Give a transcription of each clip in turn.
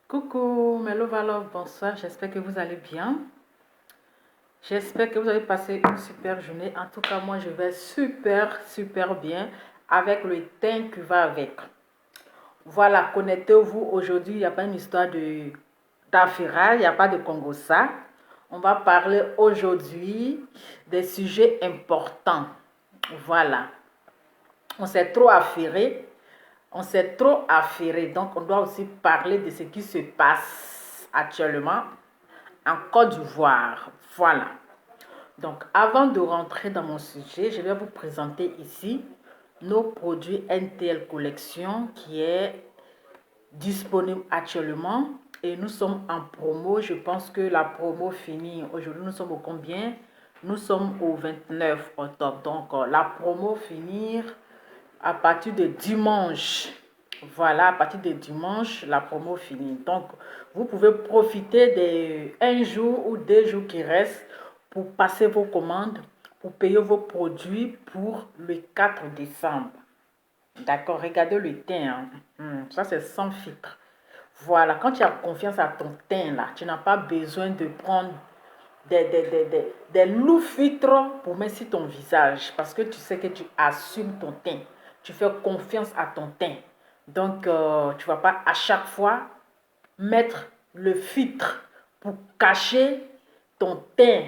Coucou, mes love, bonsoir, j'espère que vous allez bien. J'espère que vous avez passé une super journée. En tout cas, moi, je vais super bien avec le thème qui va avec. Voilà, connectez-vous aujourd'hui. Il n'y a pas une histoire d'affaire, il n'y a pas de Congossa. On va parler aujourd'hui des sujets importants. Voilà. On s'est trop affairé. On s'est trop affairé. Donc, on doit aussi parler de ce qui se passe actuellement en Côte d'Ivoire. Voilà. Donc, avant de rentrer dans mon sujet, je vais vous présenter ici nos produits NTL Collection qui est disponible actuellement. Et nous sommes en promo. Je pense que la promo finit. Aujourd'hui, nous sommes au combien? Nous sommes au 29 octobre. Donc, la promo finit à partir de dimanche. Voilà, à partir de dimanche, la promo finit. Donc, vous pouvez profiter des 1 jour ou 2 jours qui restent pour passer vos commandes, pour payer vos produits pour le 4 décembre. D'accord, regardez le teint. Ça, c'est sans filtre. Voilà, quand tu as confiance à ton teint, là, tu n'as pas besoin de prendre des loups filtres pour mettre sur ton visage parce que tu sais que tu assumes ton teint. Tu fais confiance à ton teint. Donc, tu ne vas pas à chaque fois mettre le filtre pour cacher ton teint.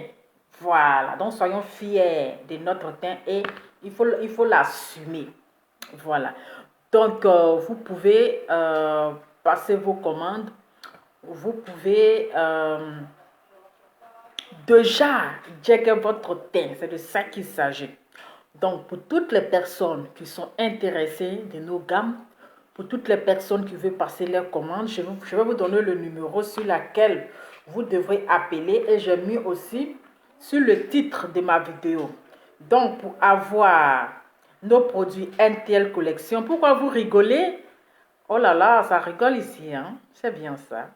Voilà. Donc, soyons fiers de notre teint et il faut l'assumer. Voilà. Donc, vous pouvez passer vos commandes. Vous pouvez déjà checker votre teint. C'est de ça qu'il s'agit. Donc, pour toutes les personnes qui sont intéressées de nos gammes, pour toutes les personnes qui veulent passer leurs commandes, je vais vous donner le numéro sur lequel vous devrez appeler et j'ai mis aussi sur le titre de ma vidéo. Donc, pour avoir nos produits NTL Collection, pourquoi vous rigolez? Oh là là, ça rigole ici, hein? C'est bien ça.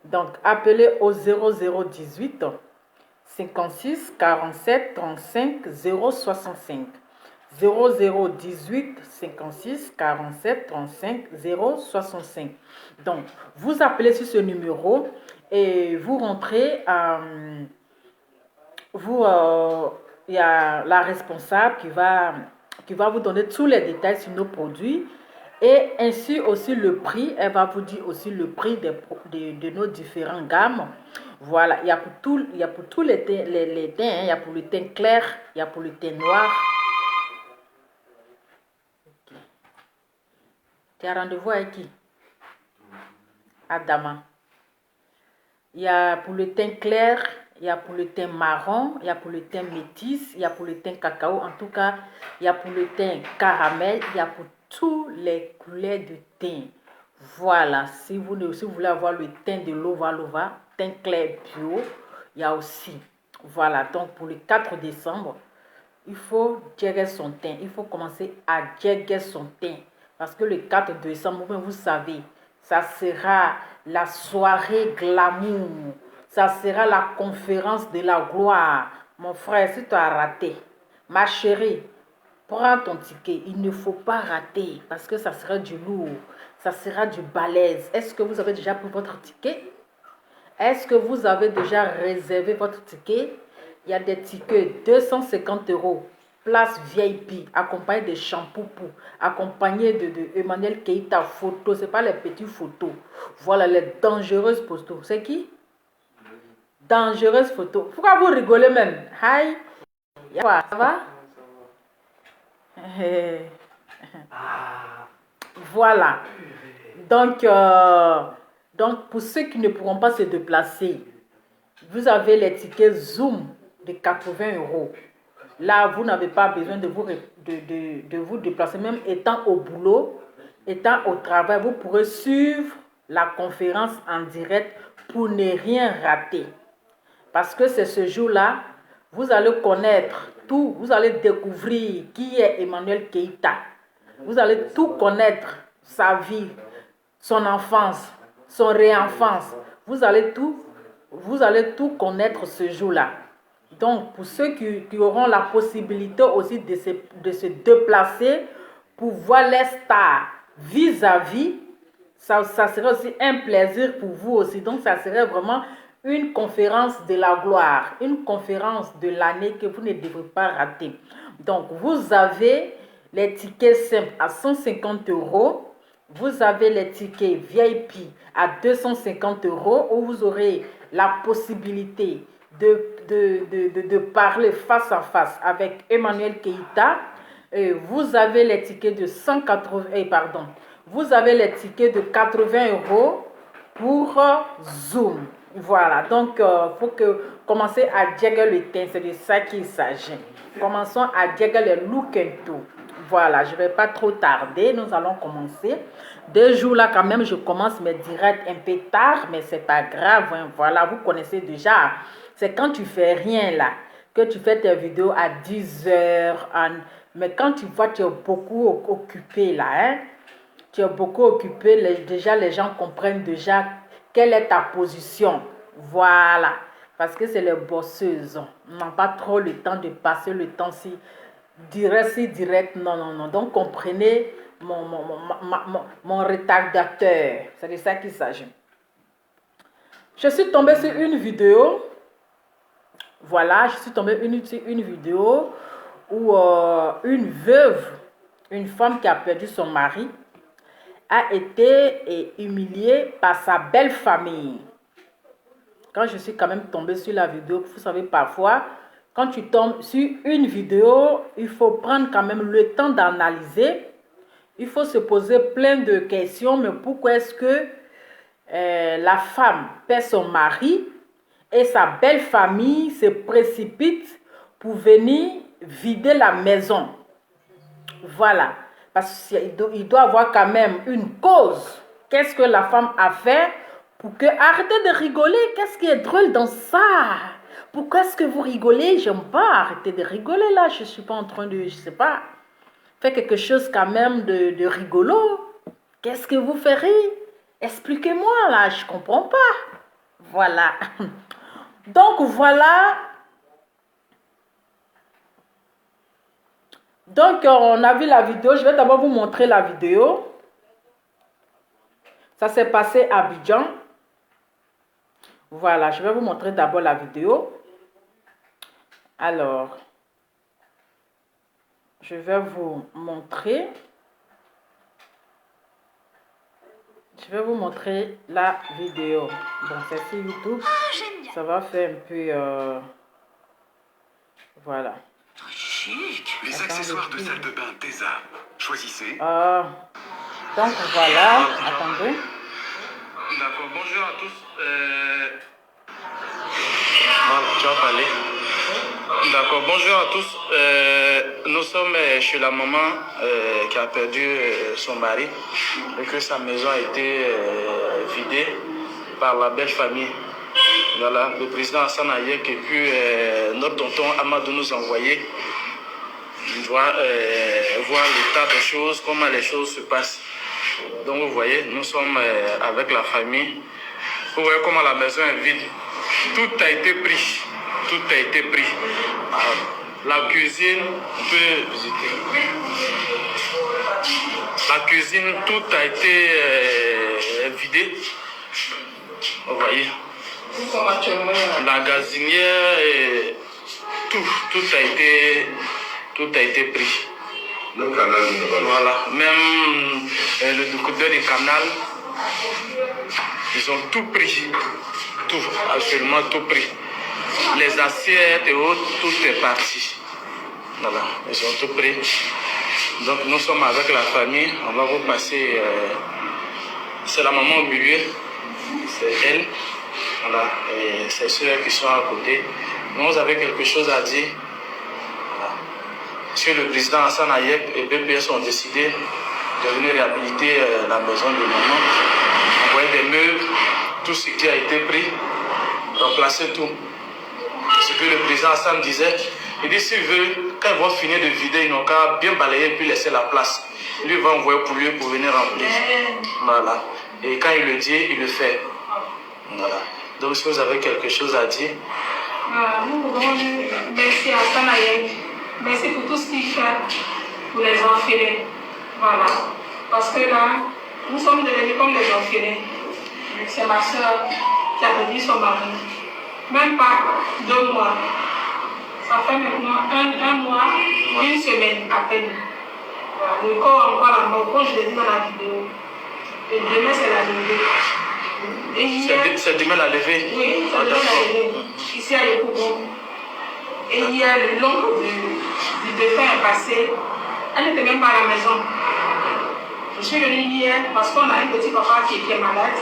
Donc, appelez au 0018 56 47 35 065. 0018 56 47 35 065. Donc, vous appelez sur ce numéro et vous rentrez. Il y a la responsable qui va vous donner tous les détails sur nos produits et ainsi aussi le prix. Elle va vous dire aussi le prix de nos différentes gammes. Voilà, il y a pour tous les teints, hein. Il y a pour le teint clair, il y a pour le teint noir. Okay. Tu as rendez-vous avec qui? Adama. Il y a pour le teint clair, il y a pour le teint marron, il y a pour le teint métis, il y a pour le teint cacao. En tout cas, il y a pour le teint caramel, il y a pour tous les couleurs de teint. Voilà, si vous voulez avoir le teint de Lova, teint clair bio, il y a aussi. Voilà, donc pour le 4 décembre, il faut gérer son teint. Il faut commencer à gérer son teint. Parce que le 4 décembre, vous savez, ça sera la soirée glamour. Ça sera la conférence de la gloire. Mon frère, si tu as raté, ma chérie, prends ton ticket. Il ne faut pas rater parce que ça sera du lourd. Ça sera du balèze. Est-ce que vous avez déjà pris votre ticket? Est-ce que vous avez déjà réservé votre ticket? Il y a des tickets 250 €, place VIP, accompagné de shampoing, accompagné de Emmanuel Keïta photo. Ce n'est pas les petites photos. Voilà les dangereuses photos. C'est qui? Dangereuses photos. Pourquoi vous rigolez même? Hi. Ça va? Voilà. Donc, pour ceux qui ne pourront pas se déplacer, vous avez les tickets Zoom de 80 €. Là, vous n'avez pas besoin de vous déplacer. Même étant au boulot, étant au travail, vous pourrez suivre la conférence en direct pour ne rien rater. Parce que c'est ce jour-là, vous allez connaître tout. Vous allez découvrir qui est Emmanuel Keïta. Vous allez tout connaître, sa vie, son enfance, son réenfance. Vous allez tout connaître ce jour-là. Donc, pour ceux qui auront la possibilité aussi de se déplacer pour voir les stars vis-à-vis, ça serait aussi un plaisir pour vous aussi. Donc, ça serait vraiment une conférence de la gloire, une conférence de l'année que vous ne devrez pas rater. Donc, vous avez les tickets simples à 150 €. Vous avez les tickets VIP à 250 € où vous aurez la possibilité de parler face à face avec Emmanuel Keïta. Vous avez les tickets de 180, pardon, vous avez les tickets de 80 € pour Zoom. Voilà, donc il faut commencer à jagger le teint, c'est de ça qu'il s'agit. Commençons à jagger le look and tout. Voilà, je ne vais pas trop tarder, nous allons commencer. 2 jours là quand même, je commence mes directs un peu tard, mais c'est pas grave, hein. Voilà, vous connaissez déjà. C'est quand tu fais rien là, que tu fais tes vidéos à 10 heures. Mais quand tu vois, tu es beaucoup occupé là, hein. Tu es beaucoup occupé, déjà les gens comprennent déjà quelle est ta position. Voilà, parce que c'est les bosseuses. On n'a pas trop le temps de passer le temps si direct, non, non, non. Donc comprenez mon retardateur. C'est de ça qu'il s'agit. Je suis tombée sur une vidéo. Voilà, je suis tombée sur une vidéo où une veuve, une femme qui a perdu son mari, a été humiliée par sa belle famille. Quand je suis quand même tombée sur la vidéo, vous savez, parfois, quand tu tombes sur une vidéo, il faut prendre quand même le temps d'analyser. Il faut se poser plein de questions. Mais pourquoi est-ce que la femme perd son mari et sa belle famille se précipite pour venir vider la maison? Voilà. Parce qu'il doit avoir quand même une cause. Qu'est-ce que la femme a fait pour que... Arrêtez de rigoler. Qu'est-ce qui est drôle dans ça? Pourquoi est-ce que vous rigolez? J'aime pas. Arrêtez de rigoler là. Je ne suis pas en train de... Je sais pas. Faites quelque chose quand même de rigolo. Qu'est-ce que vous ferez? Expliquez-moi là. Je ne comprends pas. Voilà. Donc voilà. Donc, on a vu la vidéo. Je vais d'abord vous montrer la vidéo. Ça s'est passé à Abidjan. Voilà, je vais vous montrer d'abord la vidéo. Alors, je vais vous montrer. Je vais vous montrer la vidéo. Bon, c'est sur YouTube. Ça va faire un peu... voilà. Les accessoires de salle de bain Tesa. Choisissez. Donc voilà, attendez. D'accord, bonjour à tous. Tu vas parler. D'accord, bonjour à tous. Nous sommes chez la maman qui a perdu son mari et que sa maison a été vidée par la belle famille. Voilà, le président Hassan Ayek et puis notre tonton Amadou nous a envoyé voir l'état des choses, comment les choses se passent. Donc vous voyez, nous sommes avec la famille. Vous voyez comment la maison est vide. Tout a été pris. Tout a été pris. La cuisine, on peut visiter. La cuisine, tout a été vidé. Vous voyez. La gazinière, et tout a été pris. Le canal. Voilà, même le décodeur du canal, ils ont tout pris, tout, absolument tout pris. Les assiettes et autres, tout est parti. Voilà, ils ont tout pris. Donc nous sommes avec la famille, on va vous passer, c'est la maman au milieu, c'est elle, voilà, et c'est ceux qui sont à côté. Vous avez quelque chose à dire? Parce que le président Hassan Ayek et BPS ont décidé de venir réhabiliter la maison de maman, envoyer des meubles, tout ce qui a été pris, remplacer tout. Ce que le président Hassan disait, il dit s'il veut, quand ils vont finir de vider, ils n'ont qu'à bien balayer et puis laisser la place. Lui va envoyer pour lui pour venir remplir. Voilà. Et quand il le dit, il le fait. Voilà. Donc si vous avez quelque chose à dire. Nous voudrons dire merci à Hassan Ayek. Merci pour tout ce qu'il fait pour les orphelins. Voilà. Parce que là, Nous sommes devenus comme des orphelins. C'est ma soeur qui a perdu son mari. Même pas 2 mois. Ça fait maintenant un mois, 1 semaine à peine. Voilà, le corps encore la mort, comme je l'ai dit dans la vidéo. Et demain, c'est la levée. C'est demain la levée? Oui, c'est demain la levée. Ici à Yekougon. Et hier, le l'oncle du défunt est passé. Elle n'était même pas à la maison. Je suis venue hier parce qu'on a un petit papa qui est malade.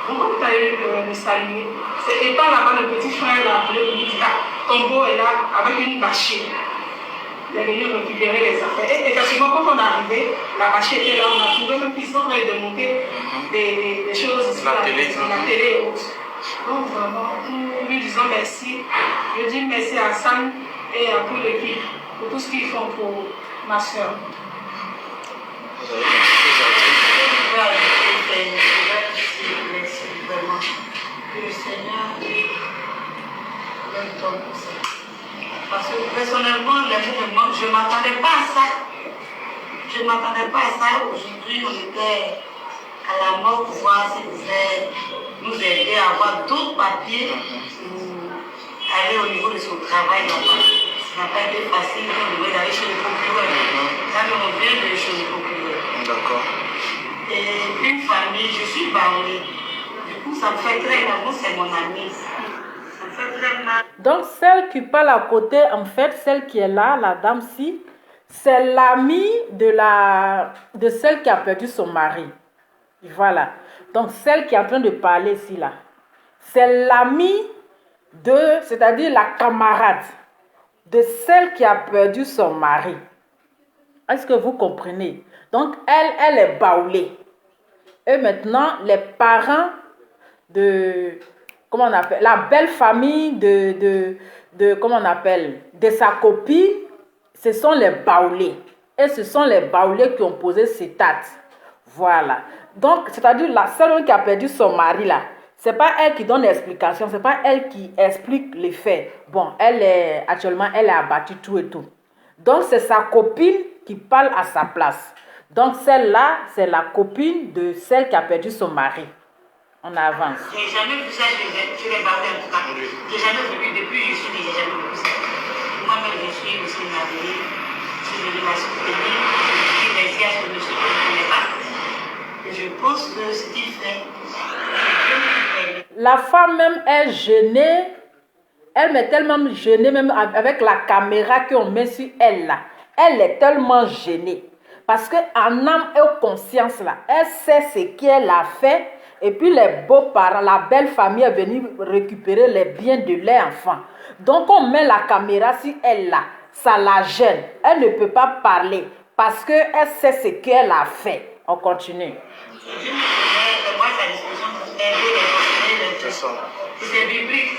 Donc on est allé me saluer. C'est étant là-bas, le petit frère l'a appelé pour lui dire, ah, ton beau est là avec une bâchée. Il est venu récupérer les affaires. Et effectivement, quand on est arrivé, la bâchée était là, on a trouvé même qu'ils sont en train de monter des choses ici, la télé et autres. Donc vraiment, nous lui disons merci. Je dis merci à Sam et à toute l'équipe pour tout ce qu'ils font pour ma soeur. Merci vraiment. Le Seigneur donne ton conseil. Parce que personnellement, je ne m'attendais pas à ça. Je ne m'attendais pas à ça. Aujourd'hui, on était à la mort pour voir si pouvait nous aider à avoir d'autres papiers pour aller au niveau de son travail là-bas. Ça n'a pas été facile, on devait aller chez le procureur. Là, on vient de chez le procureur. D'accord. Et une famille, je suis baoulée. Du coup, ça me fait très mal. Moi, c'est mon amie. Ça me fait très mal. Donc, celle qui parle à côté, en fait, celle qui est là, la dame-ci, c'est l'amie de celle qui a perdu son mari. Voilà. Donc, celle qui est en train de parler ici, là, c'est l'amie c'est-à-dire la camarade de celle qui a perdu son mari. Est-ce que vous comprenez? Donc, elle est baoulée. Et maintenant, les parents de, comment on appelle, la belle famille comment on appelle, de sa copine, ce sont les baoulés. Et ce sont les baoulés qui ont posé ces tates. Voilà. Donc, c'est-à-dire la seule qui a perdu son mari là, c'est pas elle qui donne l'explication, c'est pas elle qui explique les faits. Bon, actuellement, elle est abattue tout et tout. Donc, c'est sa copine qui parle à sa place. Donc, celle-là, c'est la copine de celle qui a perdu son mari. On avance. J'ai jamais vu ça, je l'ai parlé en tout cas. J'ai jamais vu depuis que je suis née, j'ai jamais vu ça. Moi-même, je suis aussi mariée, je suis venue ma soutenir, je suis restée à ce monsieur que je ne connais pas. Et je pense que ce qu'il fait, la femme même est gênée. Elle m'est tellement gênée, même avec la caméra qu'on met sur elle là. Elle est tellement gênée. Parce qu'en âme et conscience là, elle sait ce qu'elle a fait. Et puis les beaux-parents, la belle famille est venue récupérer les biens de leur enfant. Donc on met la caméra sur elle là. Ça la gêne. Elle ne peut pas parler. Parce qu'elle sait ce qu'elle a fait. On continue. C'est biblique.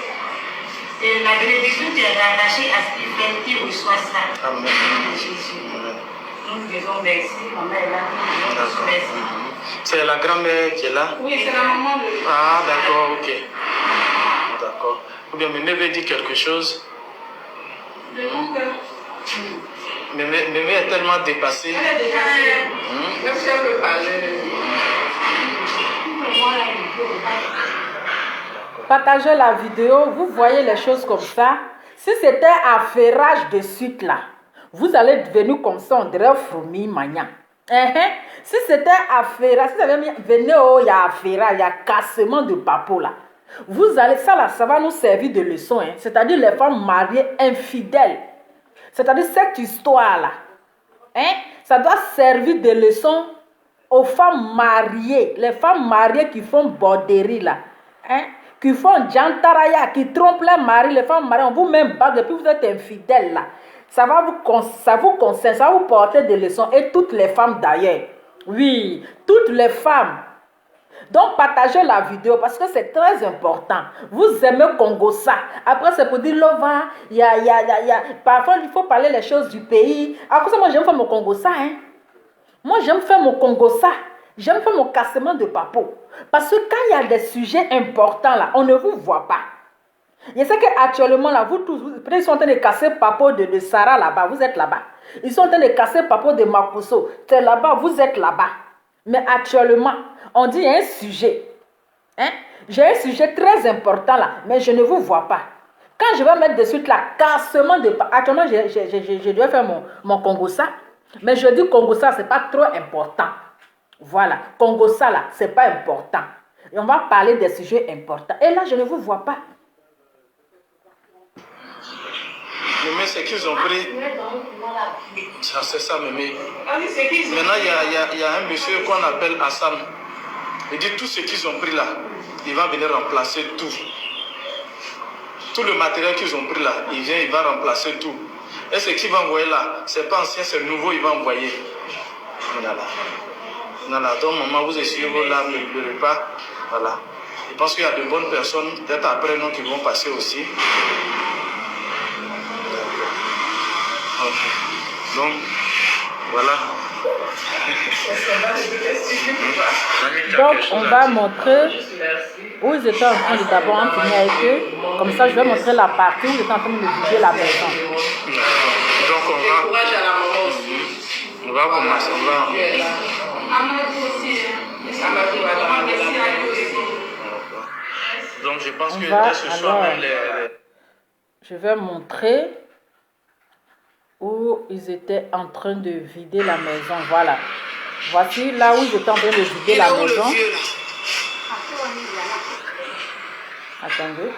Et la bénédiction qui est rattachée à ce qu'il fait, qui reçoit ça. Amen. De Jésus. Nous disons merci, maman est là, nous disons merci. C'est la grand-mère qui est là? Oui, c'est la maman de... Ah, d'accord, ok. D'accord. Ou bien Mémé veut dire quelque chose? De mon cœur. Mémé est tellement dépassée. Elle est dépassée. Même si elle veut parler. Partagez la vidéo, vous voyez les choses comme ça. Si c'était affairage de suite là, vous allez devenir comme ça, on dirait fourmi magnan. Si c'était affairage, si vous avez venu, il y a affairage, il y a cassement de papo là. Vous allez, ça là, ça va nous servir de leçon. C'est-à-dire les femmes mariées infidèles. C'est-à-dire cette histoire là. Ça doit servir de leçon aux femmes mariées. Les femmes mariées qui font borderie là. Qui font jantaraya, qui trompent les maris, les femmes mariées, on vous met bague et puis vous êtes infidèles là. Ça vous concerne, ça va vous porter des leçons. Et toutes les femmes d'ailleurs. Oui, toutes les femmes. Donc partagez la vidéo parce que c'est très important. Vous aimez Congossa. Après c'est pour dire Lova, parfois il faut parler les choses du pays. À cause de moi j'aime faire mon Congossa. Moi j'aime faire mon Congossa. J'aime faire mon cassement de papo. Parce que quand il y a des sujets importants là, on ne vous voit pas. Je sais qu'actuellement là, vous tous, ils sont en train de casser papo de Sarah là-bas, vous êtes là-bas. Ils sont en train de casser papo de Makuso, c'est là-bas, vous êtes là-bas. Mais actuellement, on dit il y a un sujet. Hein? J'ai un sujet très important là, mais je ne vous vois pas. Quand je vais mettre de suite la cassement de... Actuellement, je dois faire mon Congossa. Mais je dis Congossa, ce n'est pas trop important. Voilà, Congossa là, ce n'est pas important. Et on va parler des sujets importants. Et là, je ne vous vois pas. Mais c'est qu'ils ont pris. C'est ça, Mémé. Maintenant, il y a un monsieur qu'on appelle Hassan. Il dit tout ce qu'ils ont pris là, il va venir remplacer tout. Tout le matériel qu'ils ont pris là, il va remplacer tout. Et ce qu'il va envoyer là, c'est pas ancien, c'est nouveau, il va envoyer. Voilà. Voilà. Donc, maman, vous essayez vos larmes, ne pleurez pas. Voilà. Je pense qu'il y a de bonnes personnes, peut-être après nous, qui vont passer aussi. Okay. Donc, voilà. Donc, on va montrer où ils étaient en train de d'abord en finir avec eux. Comme ça, je vais montrer la partie où ils étaient en train de vider la maison. Donc, on va commencer. Donc, je pense que dès ce soir, même je vais montrer où ils étaient en train de vider la maison. Voilà. Voici là où ils étaient en train de vider la maison. Attendez.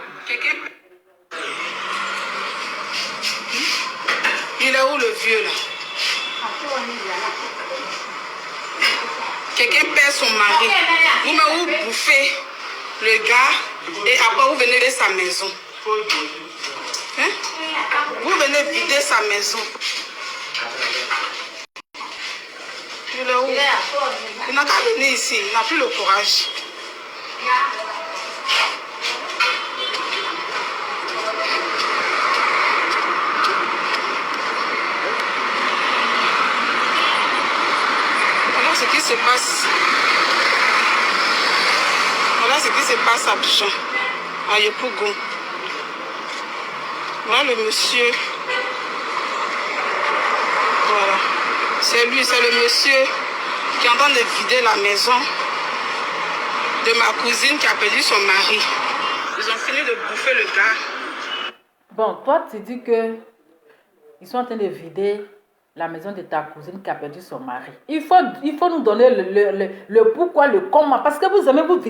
Il est où le vieux là? Quelqu'un perd son mari. Vous bouffez le gars et après vous venez de sa maison. Hein? Vous venez vider sa maison. Il est où? Il n'a qu'à venir ici. Il n'a plus le courage. Voilà ce qui se passe. Voilà ce qui se passe à Abidjan, à Yopougon. Voilà le monsieur. Voilà. C'est lui, c'est le monsieur qui est en train de vider la maison de ma cousine qui a perdu son mari. Ils ont fini de bouffer le gars. Bon, toi, tu dis que ils sont en train de vider la maison de ta cousine qui a perdu son mari. Il faut nous donner le pourquoi, le comment. Parce que vous aimez vous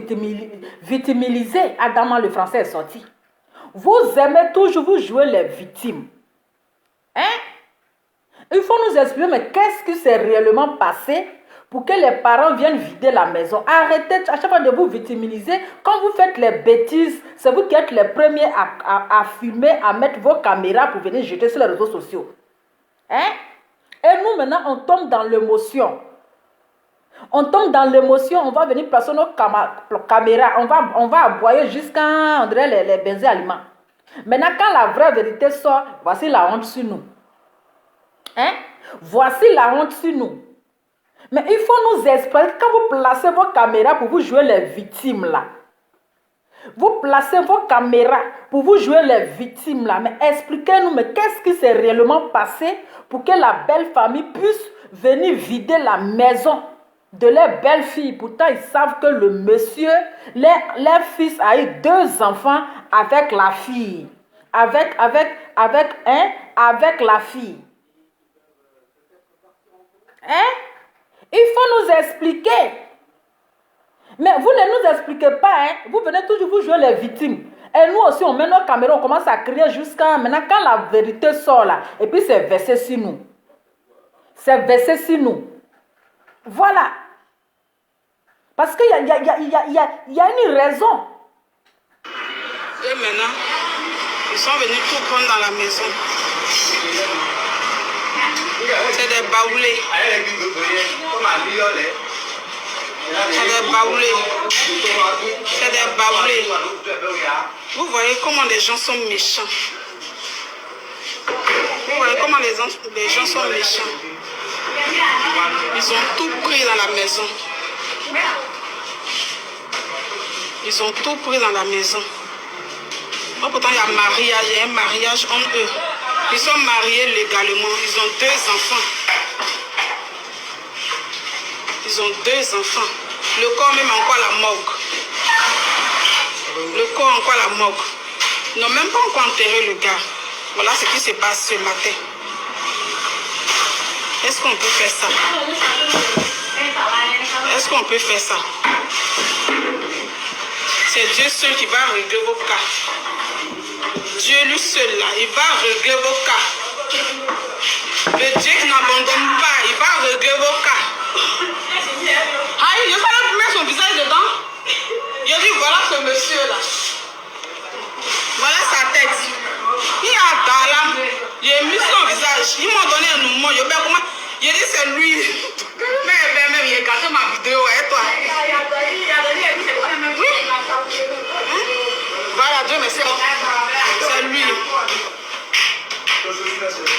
victimiser. Adama, le français est sorti. Vous aimez toujours vous jouer les victimes. Hein? Il faut nous expliquer, mais qu'est-ce qui s'est réellement passé pour que les parents viennent vider la maison? Arrêtez à chaque fois de vous victimiser. Quand vous faites les bêtises, c'est vous qui êtes les premiers à filmer, à mettre vos caméras pour venir jeter sur les réseaux sociaux. Hein? Et nous, maintenant, on tombe dans l'émotion. On tombe dans l'émotion, on va venir placer nos caméras, on va aboyer jusqu'à les baisers aliments. Maintenant, quand la vraie vérité sort, voici la honte sur nous. Hein? Voici la honte sur nous. Mais il faut nous expliquer, quand vous placez vos caméras pour vous jouer les victimes là, vous placez vos caméras pour vous jouer les victimes là, mais expliquez-nous, mais qu'est-ce qui s'est réellement passé pour que la belle famille puisse venir vider la maison de leurs belles filles? Pourtant, ils savent que le monsieur, leur fils a eu 2 enfants avec la fille. Avec la fille. Hein? Il faut nous expliquer. Mais vous ne nous expliquez pas, hein? Vous venez toujours vous jouer les victimes. Et nous aussi, on met nos caméras, on commence à crier jusqu'à maintenant quand la vérité sort là. Et puis c'est versé sur nous. C'est versé sur nous. Voilà. Parce qu'il y a une raison. Et maintenant, ils sont venus tout prendre dans la maison. C'est des baoulés. C'est des baoulés. Vous voyez comment les gens sont méchants. Vous voyez comment les gens sont méchants. Ils ont tout pris dans la maison. Ils ont tout pris dans la maison. Oh, pourtant, il y a un mariage entre eux. Ils sont mariés légalement. Ils ont 2 enfants. Ils ont 2 enfants. Le corps même encore la morgue. Le corps encore la morgue. Ils n'ont même pas encore enterré le gars. Voilà ce qui se passe ce matin. Est-ce qu'on peut faire ça? Est-ce qu'on peut faire ça? C'est Dieu seul qui va régler vos cas. Dieu lui seul là, il va régler vos cas. Le Dieu qui n'abandonne pas, il va régler vos cas. Aïe, je vais mettre son visage dedans. Je dis voilà ce monsieur là. Voilà sa tête. Il a là. J'ai mis son visage. Ils m'ont donné un mouvement. Je dis c'est lui. Même il a gâté ma vidéo. Et toi? Oui. Voilà, Dieu merci. C'est lui.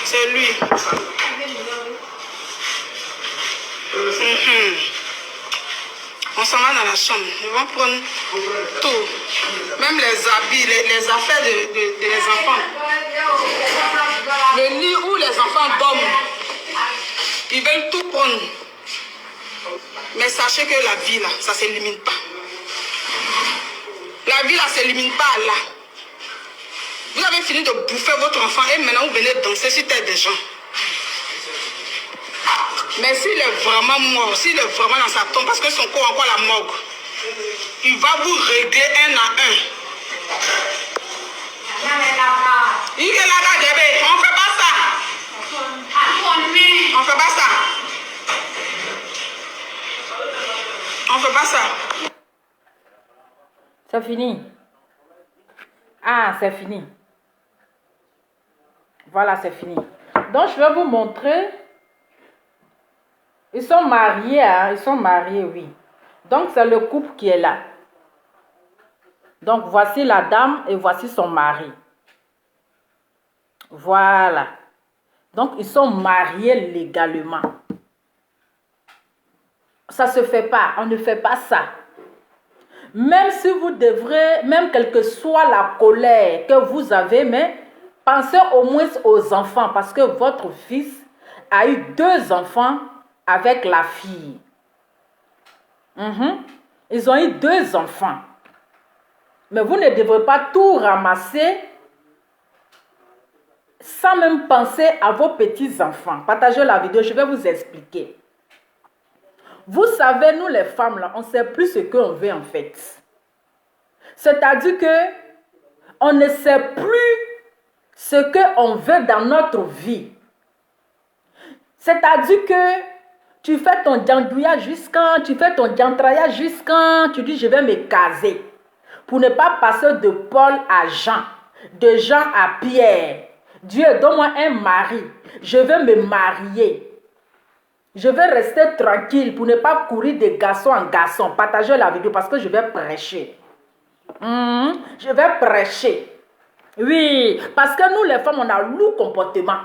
C'est lui. On s'en va dans la chambre. Ils vont prendre tout. Même les habits, les affaires des enfants. Le lit où les enfants dorment. Ils veulent tout prendre. Mais sachez que la vie là, ça ne s'élimine pas. La vie là ne s'élimine pas là. Vous avez fini de bouffer votre enfant et maintenant vous venez danser sur tête des gens. Mais s'il est vraiment mort, s'il est vraiment dans sa tombe, parce que son corps encore la morgue, il va vous régler un à un. On fait pas ça. On fait pas ça. On fait pas ça. C'est fini. Ah, c'est fini. Voilà, c'est fini. Donc, je vais vous montrer. Ils sont mariés, hein? Ils sont mariés, oui. Donc, c'est le couple qui est là. Donc, voici la dame et voici son mari. Voilà. Donc, ils sont mariés légalement. Ça ne se fait pas. On ne fait pas ça. Même si vous devrez, même quelle que soit la colère que vous avez, mais pensez au moins aux enfants parce que votre fils a eu 2 enfants avec la fille. Ils ont eu 2 enfants. Mais vous ne devrez pas tout ramasser sans même penser à vos petits-enfants. Partagez la vidéo, je vais vous expliquer. Vous savez, nous les femmes, là, on ne sait plus ce qu'on veut en fait. C'est-à-dire que on ne sait plus ce qu'on veut dans notre vie. C'est-à-dire que tu fais ton djandouillage jusqu'à, tu fais ton djantraya jusqu'à, tu dis je vais me caser. Pour ne pas passer de Paul à Jean, de Jean à Pierre. Dieu, donne-moi un mari. Je veux me marier. Je vais rester tranquille pour ne pas courir de garçon en garçon. Partagez la vidéo parce que je vais prêcher. Je vais prêcher. Oui, parce que nous les femmes, on a lourd comportement.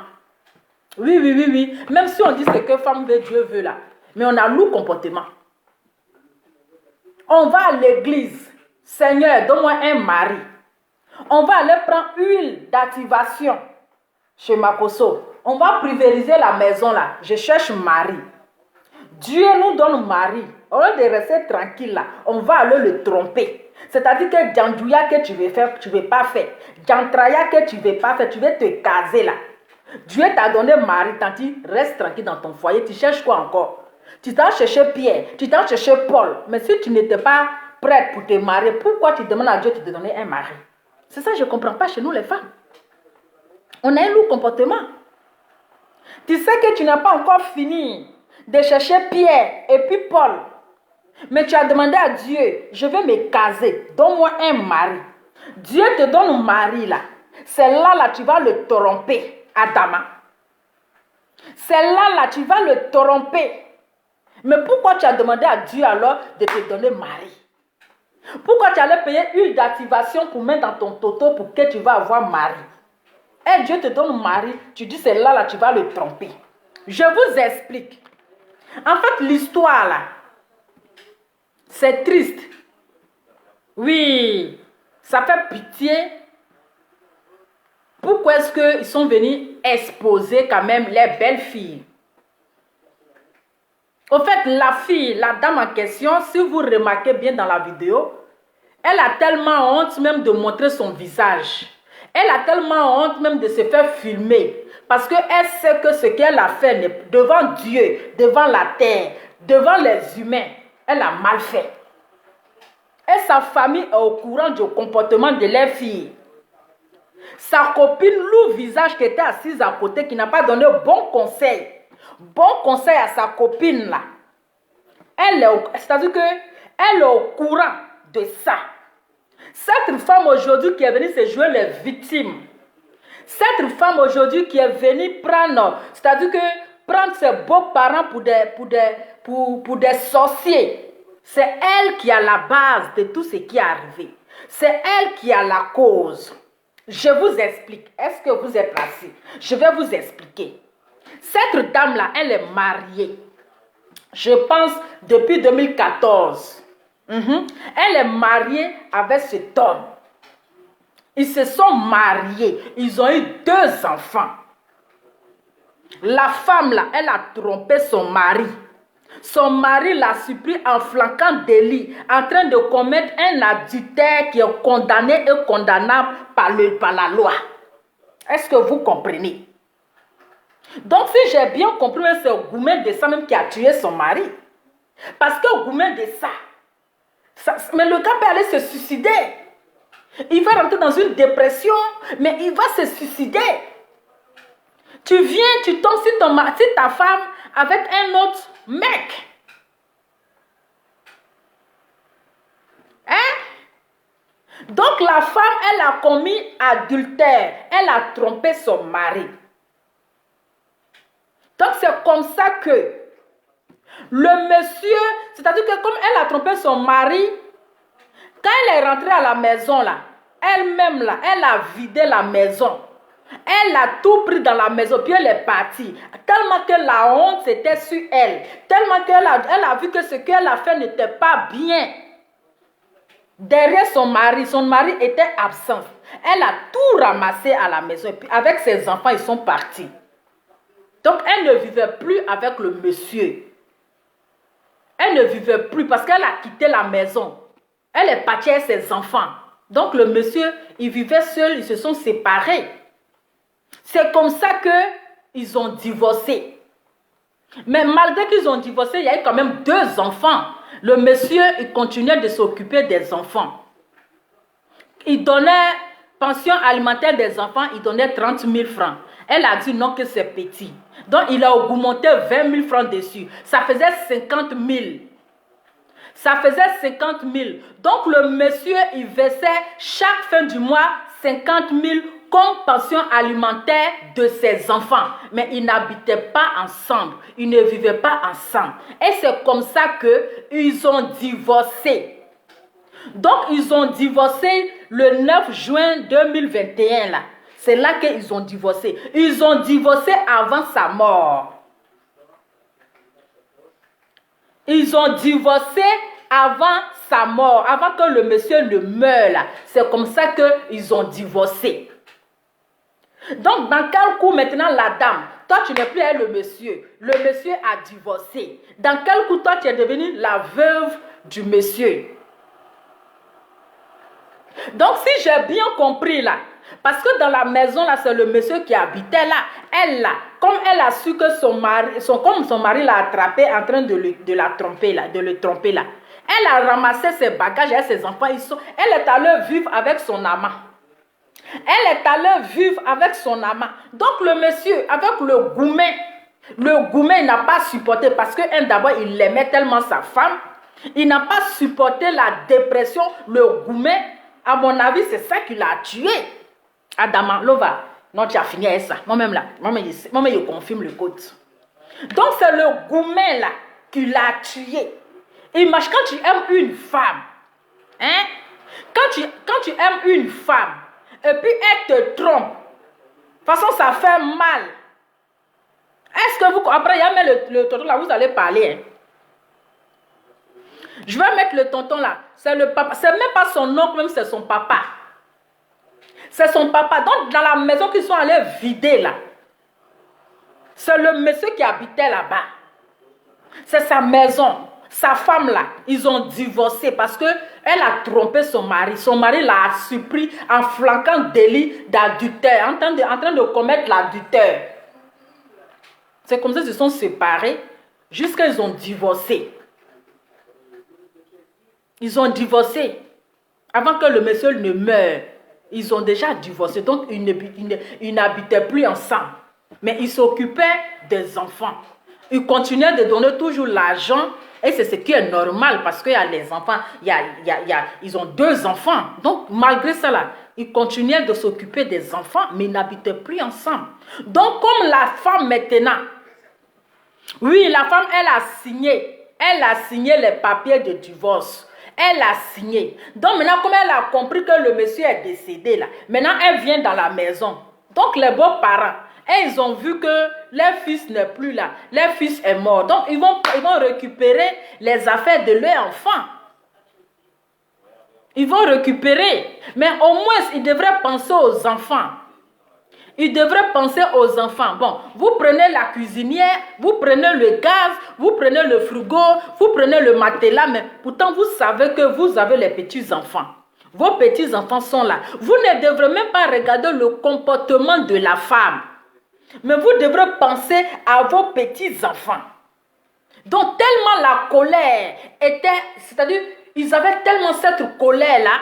Oui. Même si on dit ce que femme veut, Dieu veut là. Mais on a lourd comportement. On va à l'église. Seigneur, donne-moi un mari. On va aller prendre huile d'activation chez Makoso. On va pulvériser la maison là. Je cherche mari. Dieu nous donne mari. Au lieu de rester tranquille là, on va aller le tromper. C'est-à-dire que Djandouya que tu veux faire, tu ne veux pas faire. Djantraya que tu ne veux pas faire, tu veux te caser là. Dieu t'a donné mari, tanti, reste tranquille dans ton foyer. Tu cherches quoi encore? Tu t'as cherché Pierre, tu t'as cherché Paul. Mais si tu n'étais pas prête pour te marier, pourquoi tu demandes à Dieu de te donner un mari? C'est ça que je ne comprends pas chez nous les femmes. On a un lourd comportement. Tu sais que tu n'as pas encore fini de chercher Pierre et puis Paul. Mais tu as demandé à Dieu, je vais me caser, donne-moi un mari. Dieu te donne un mari là. C'est là, tu vas le tromper, Adama. C'est là, tu vas le tromper. Mais pourquoi tu as demandé à Dieu alors de te donner mari? Pourquoi tu allais payer huile d'activation pour mettre dans ton toto pour que tu vas avoir mari? Et Dieu te donne mari, tu dis c'est là, tu vas le tromper. Je vous explique. En fait, l'histoire là, c'est triste. Oui, ça fait pitié. Pourquoi est-ce qu'ils sont venus exposer quand même les belles filles? Au fait, la fille, la dame en question, si vous remarquez bien dans la vidéo, elle a tellement honte même de montrer son visage. Elle a tellement honte même de se faire filmer. Parce qu'elle sait que ce qu'elle a fait devant Dieu, devant la terre, devant les humains, elle a mal fait. Et sa famille est au courant du comportement de leur fille. Sa copine loue visage qui était assise à côté, qui n'a pas donné bon conseil. Bon conseil à sa copine là. C'est-à-dire qu'elle est au courant de ça. Cette femme aujourd'hui qui est venue se jouer les victimes. Cette femme aujourd'hui qui est venue prendre, c'est-à-dire que prendre ses beaux-parents pour des sorciers. C'est elle qui a la base de tout ce qui est arrivé. C'est elle qui a la cause. Je vous explique. Est-ce que vous êtes assis? Je vais vous expliquer. Cette dame-là, elle est mariée. Je pense depuis 2014. Elle est mariée avec cet homme. Ils se sont mariés. Ils ont eu 2 enfants. La femme là, elle a trompé son mari. Son mari l'a surpris en flanquant délit, en train de commettre un adultère qui est condamné et condamnable par la loi. Est-ce que vous comprenez? Donc si j'ai bien compris, c'est Goumen de ça même qui a tué son mari. Parce que Goumen de ça, mais le gars peut aller se suicider. Il va rentrer dans une dépression, mais il va se suicider. Tu viens, tu tombes sur ta femme avec un autre mec. Hein? Donc la femme, elle a commis adultère. Elle a trompé son mari. Donc c'est comme ça que le monsieur, c'est-à-dire que comme elle a trompé son mari, quand elle est rentrée à la maison là, elle-même là, elle a vidé la maison. Elle a tout pris dans la maison, puis elle est partie. Tellement que la honte était sur elle. Tellement qu'elle a vu que ce qu'elle a fait n'était pas bien. Derrière son mari était absent. Elle a tout ramassé à la maison. Et puis avec ses enfants, ils sont partis. Donc elle ne vivait plus avec le monsieur. Elle ne vivait plus parce qu'elle a quitté la maison. Elle est partie avec ses enfants. Donc le monsieur, il vivait seul, ils se sont séparés. C'est comme ça qu'ils ont divorcé. Mais malgré qu'ils ont divorcé, il y a eu quand même 2 enfants. Le monsieur, il continuait de s'occuper des enfants. Il donnait pension alimentaire des enfants, il donnait 30 000 francs. Elle a dit non que c'est petit. Donc il a augmenté 20 000 francs dessus. Ça faisait 50 000. Ça faisait 50 000. Donc le monsieur, il versait chaque fin du mois 50 000 comme pension alimentaire de ses enfants. Mais ils n'habitaient pas ensemble. Ils ne vivaient pas ensemble. Et c'est comme ça qu'ils ont divorcé. Donc ils ont divorcé le 9 juin 2021 là. C'est là qu'ils ont divorcé. Ils ont divorcé avant sa mort. Ils ont divorcé avant sa mort, avant que le monsieur ne meure. C'est comme ça qu'ils ont divorcé. Donc, dans quel coup maintenant la dame, toi tu n'es plus avec le monsieur a divorcé. Dans quel coup toi tu es devenue la veuve du monsieur? Donc, si j'ai bien compris là, parce que dans la maison là, c'est le monsieur qui habitait là. Elle là, comme elle a su que son mari l'a attrapé en train de la tromper là, de le tromper là. Elle a ramassé ses bagages et ses enfants. Elle est allée vivre avec son amant. Elle est allée vivre avec son amant. Donc le monsieur, avec le Goumen n'a pas supporté parce que d'abord il aimait tellement sa femme. Il n'a pas supporté la dépression. Le Goumen, à mon avis, c'est ça qui l'a tué. Adama, Lova, non, tu as fini avec ça. Moi-même là, moi-même je confirme le code. Donc c'est le Goumen là qui l'a tué. Imagine quand tu aimes une femme, hein? Quand tu aimes une femme, et puis elle te trompe, de toute façon ça fait mal. Est-ce que vous, après il y a même le tonton là, vous allez parler, hein? Je vais mettre le tonton là, c'est le papa, c'est même pas son oncle, même c'est son papa. C'est son papa, donc dans la maison qu'ils sont allés vider là, c'est le monsieur qui habitait là-bas. C'est sa maison. Sa femme là, ils ont divorcé parce que elle a trompé son mari. Son mari l'a surpris en flagrant délit d'adultère, en train de commettre l'adultère. C'est comme ça qu'ils se sont séparés jusqu'à ils ont divorcé. Ils ont divorcé avant que le monsieur ne meure. Ils ont déjà divorcé, donc ils n'habitaient plus ensemble. Mais ils s'occupaient des enfants. Ils continuaient de donner toujours l'argent. Et c'est ce qui est normal parce qu'il y a les enfants, ils ont 2 enfants. Donc malgré cela, ils continuaient de s'occuper des enfants, mais ils n'habitaient plus ensemble. Donc comme la femme maintenant, oui, la femme, elle a signé les papiers de divorce. Elle a signé. Donc maintenant, comme elle a compris que le monsieur est décédé là, maintenant elle vient dans la maison. Donc les beaux-parents, et ils ont vu que leur fils n'est plus là. Leur fils est mort. Donc, ils vont récupérer les affaires de leur enfant. Ils vont récupérer. Mais au moins, ils devraient penser aux enfants. Ils devraient penser aux enfants. Bon, vous prenez la cuisinière, vous prenez le gaz, vous prenez le frigo, vous prenez le matelas, mais pourtant, vous savez que vous avez les petits-enfants. Vos petits-enfants sont là. Vous ne devrez même pas regarder le comportement de la femme. Mais vous devrez penser à vos petits-enfants. Donc, tellement la colère était... C'est-à-dire, ils avaient tellement cette colère-là,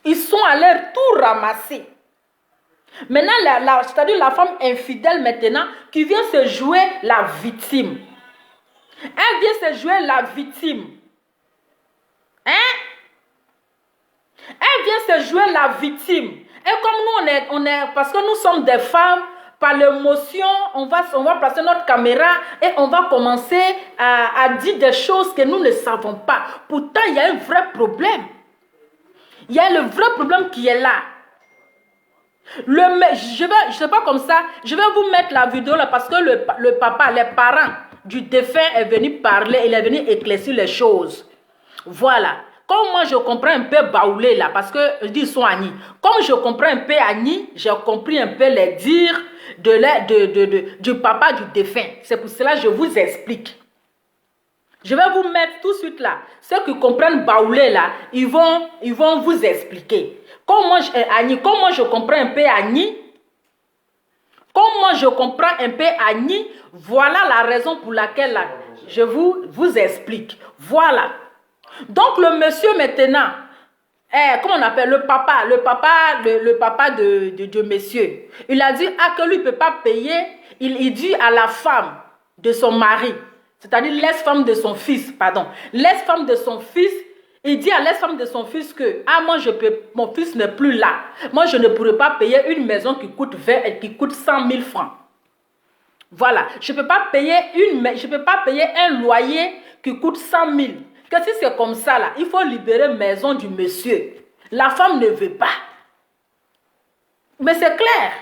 ils sont allés tout ramasser. Maintenant, c'est-à-dire la femme infidèle maintenant, qui vient se jouer la victime. Elle vient se jouer la victime. Hein? Elle vient se jouer la victime. Et comme nous, parce que nous sommes des femmes, par l'émotion, on va placer notre caméra et on va commencer à dire des choses que nous ne savons pas. Pourtant, il y a un vrai problème. Il y a le vrai problème qui est là. Je sais pas comme ça, je vais vous mettre la vidéo là parce que le papa, les parents du défunt est venu parler, il est venu éclaircir les choses. Voilà. Comme moi je comprends un peu Baoulé là, parce que je dis sont Annie. Comme je comprends un peu Annie, j'ai compris un peu les dires du papa du défunt. C'est pour cela que je vous explique. Je vais vous mettre tout de suite là. Ceux qui comprennent Baoulé là, ils vont vous expliquer. Comment je comprends un peu Annie, comment je comprends un peu Annie, voilà la raison pour laquelle là, je vous explique. Voilà. Donc le monsieur maintenant, comment on appelle le papa de monsieur, il a dit que lui ne peut pas payer, il dit à la femme de son mari, c'est-à-dire l'ex-femme de son fils, l'ex-femme de son fils, il dit à l'ex-femme de son fils que mon fils n'est plus là, moi je ne pourrais pas payer une maison qui coûte 100 000 francs. Voilà, je ne peux pas payer un loyer qui coûte 100 000. Que si c'est comme ça, là, il faut libérer la maison du monsieur. La femme ne veut pas. Mais c'est clair.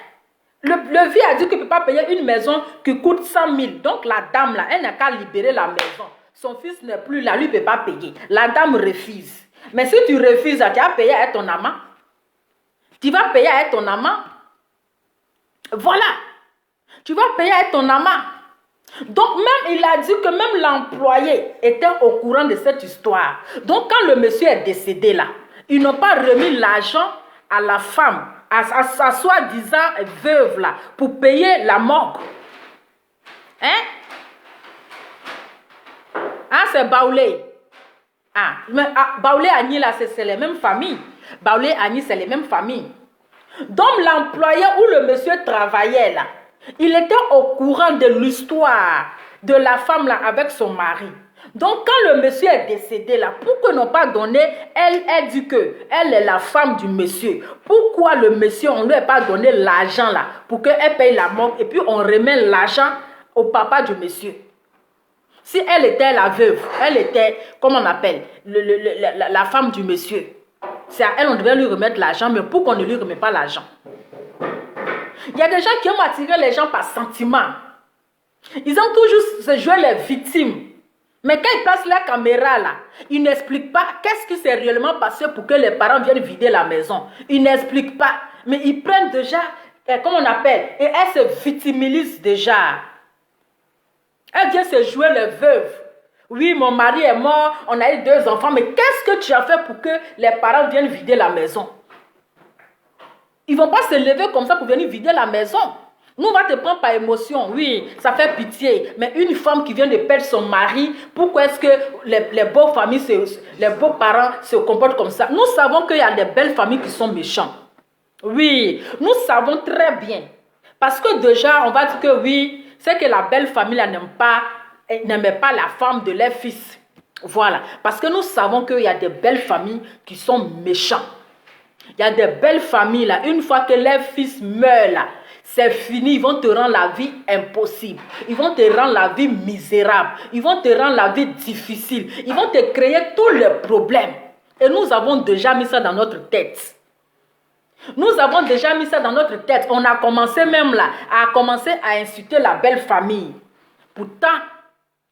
Le vieux a dit qu'il ne peut pas payer une maison qui coûte 100 000. Donc la dame, là, elle n'a qu'à libérer la maison. Son fils n'est plus là, lui ne peut pas payer. La dame refuse. Mais si tu refuses, tu vas payer à ton amant. Tu vas payer à ton amant. Voilà. Tu vas payer à ton amant. Donc même, il a dit que même l'employé était au courant de cette histoire. Donc quand le monsieur est décédé là, ils n'ont pas remis l'argent à la femme, à sa soi-disant veuve là, pour payer la morgue. Hein? Ah, c'est Baoulé. Baoulé Agni là, c'est les mêmes familles. Baoulé Agni, c'est les mêmes familles. Donc l'employé où le monsieur travaillait là, il était au courant de l'histoire de la femme là avec son mari. Donc quand le monsieur est décédé là, pourquoi n'ont pas donné, elle dit que elle est la femme du monsieur. Pourquoi le monsieur, on ne lui a pas donné l'argent là pour qu'elle paye la morgue et puis on remet l'argent au papa du monsieur. Si elle était la veuve, elle était, comment on appelle, la femme du monsieur. C'est à elle on devait lui remettre l'argent, mais pourquoi on ne lui remet pas l'argent? Il y a des gens qui ont attiré les gens par sentiment. Ils ont toujours se jouer les victimes. Mais quand ils placent la caméra là, ils n'expliquent pas qu'est-ce qui s'est réellement passé pour que les parents viennent vider la maison. Ils n'expliquent pas. Mais ils prennent déjà, comment on appelle, et elles se victimisent déjà. Elle vient se jouer les veuves. Oui, mon mari est mort, on a eu 2 enfants, mais qu'est-ce que tu as fait pour que les parents viennent vider la maison? Ils ne vont pas se lever comme ça pour venir vider la maison. Nous, on va te prendre par émotion. Oui, ça fait pitié. Mais une femme qui vient de perdre son mari, pourquoi est-ce que les beaux familles, les beaux parents se comportent comme ça? Nous savons qu'il y a des belles familles qui sont méchantes. Oui, nous savons très bien. Parce que déjà, on va dire que oui, c'est que la belle famille n'aimait pas la femme de leur fils. Voilà. Parce que nous savons qu'il y a des belles familles qui sont méchantes. Il y a des belles familles là. Une fois que leur fils meurt là, c'est fini. Ils vont te rendre la vie impossible. Ils vont te rendre la vie misérable. Ils vont te rendre la vie difficile. Ils vont te créer tous les problèmes. Et nous avons déjà mis ça dans notre tête. Nous avons déjà mis ça dans notre tête. On a commencé même là, à insulter la belle famille. Pourtant,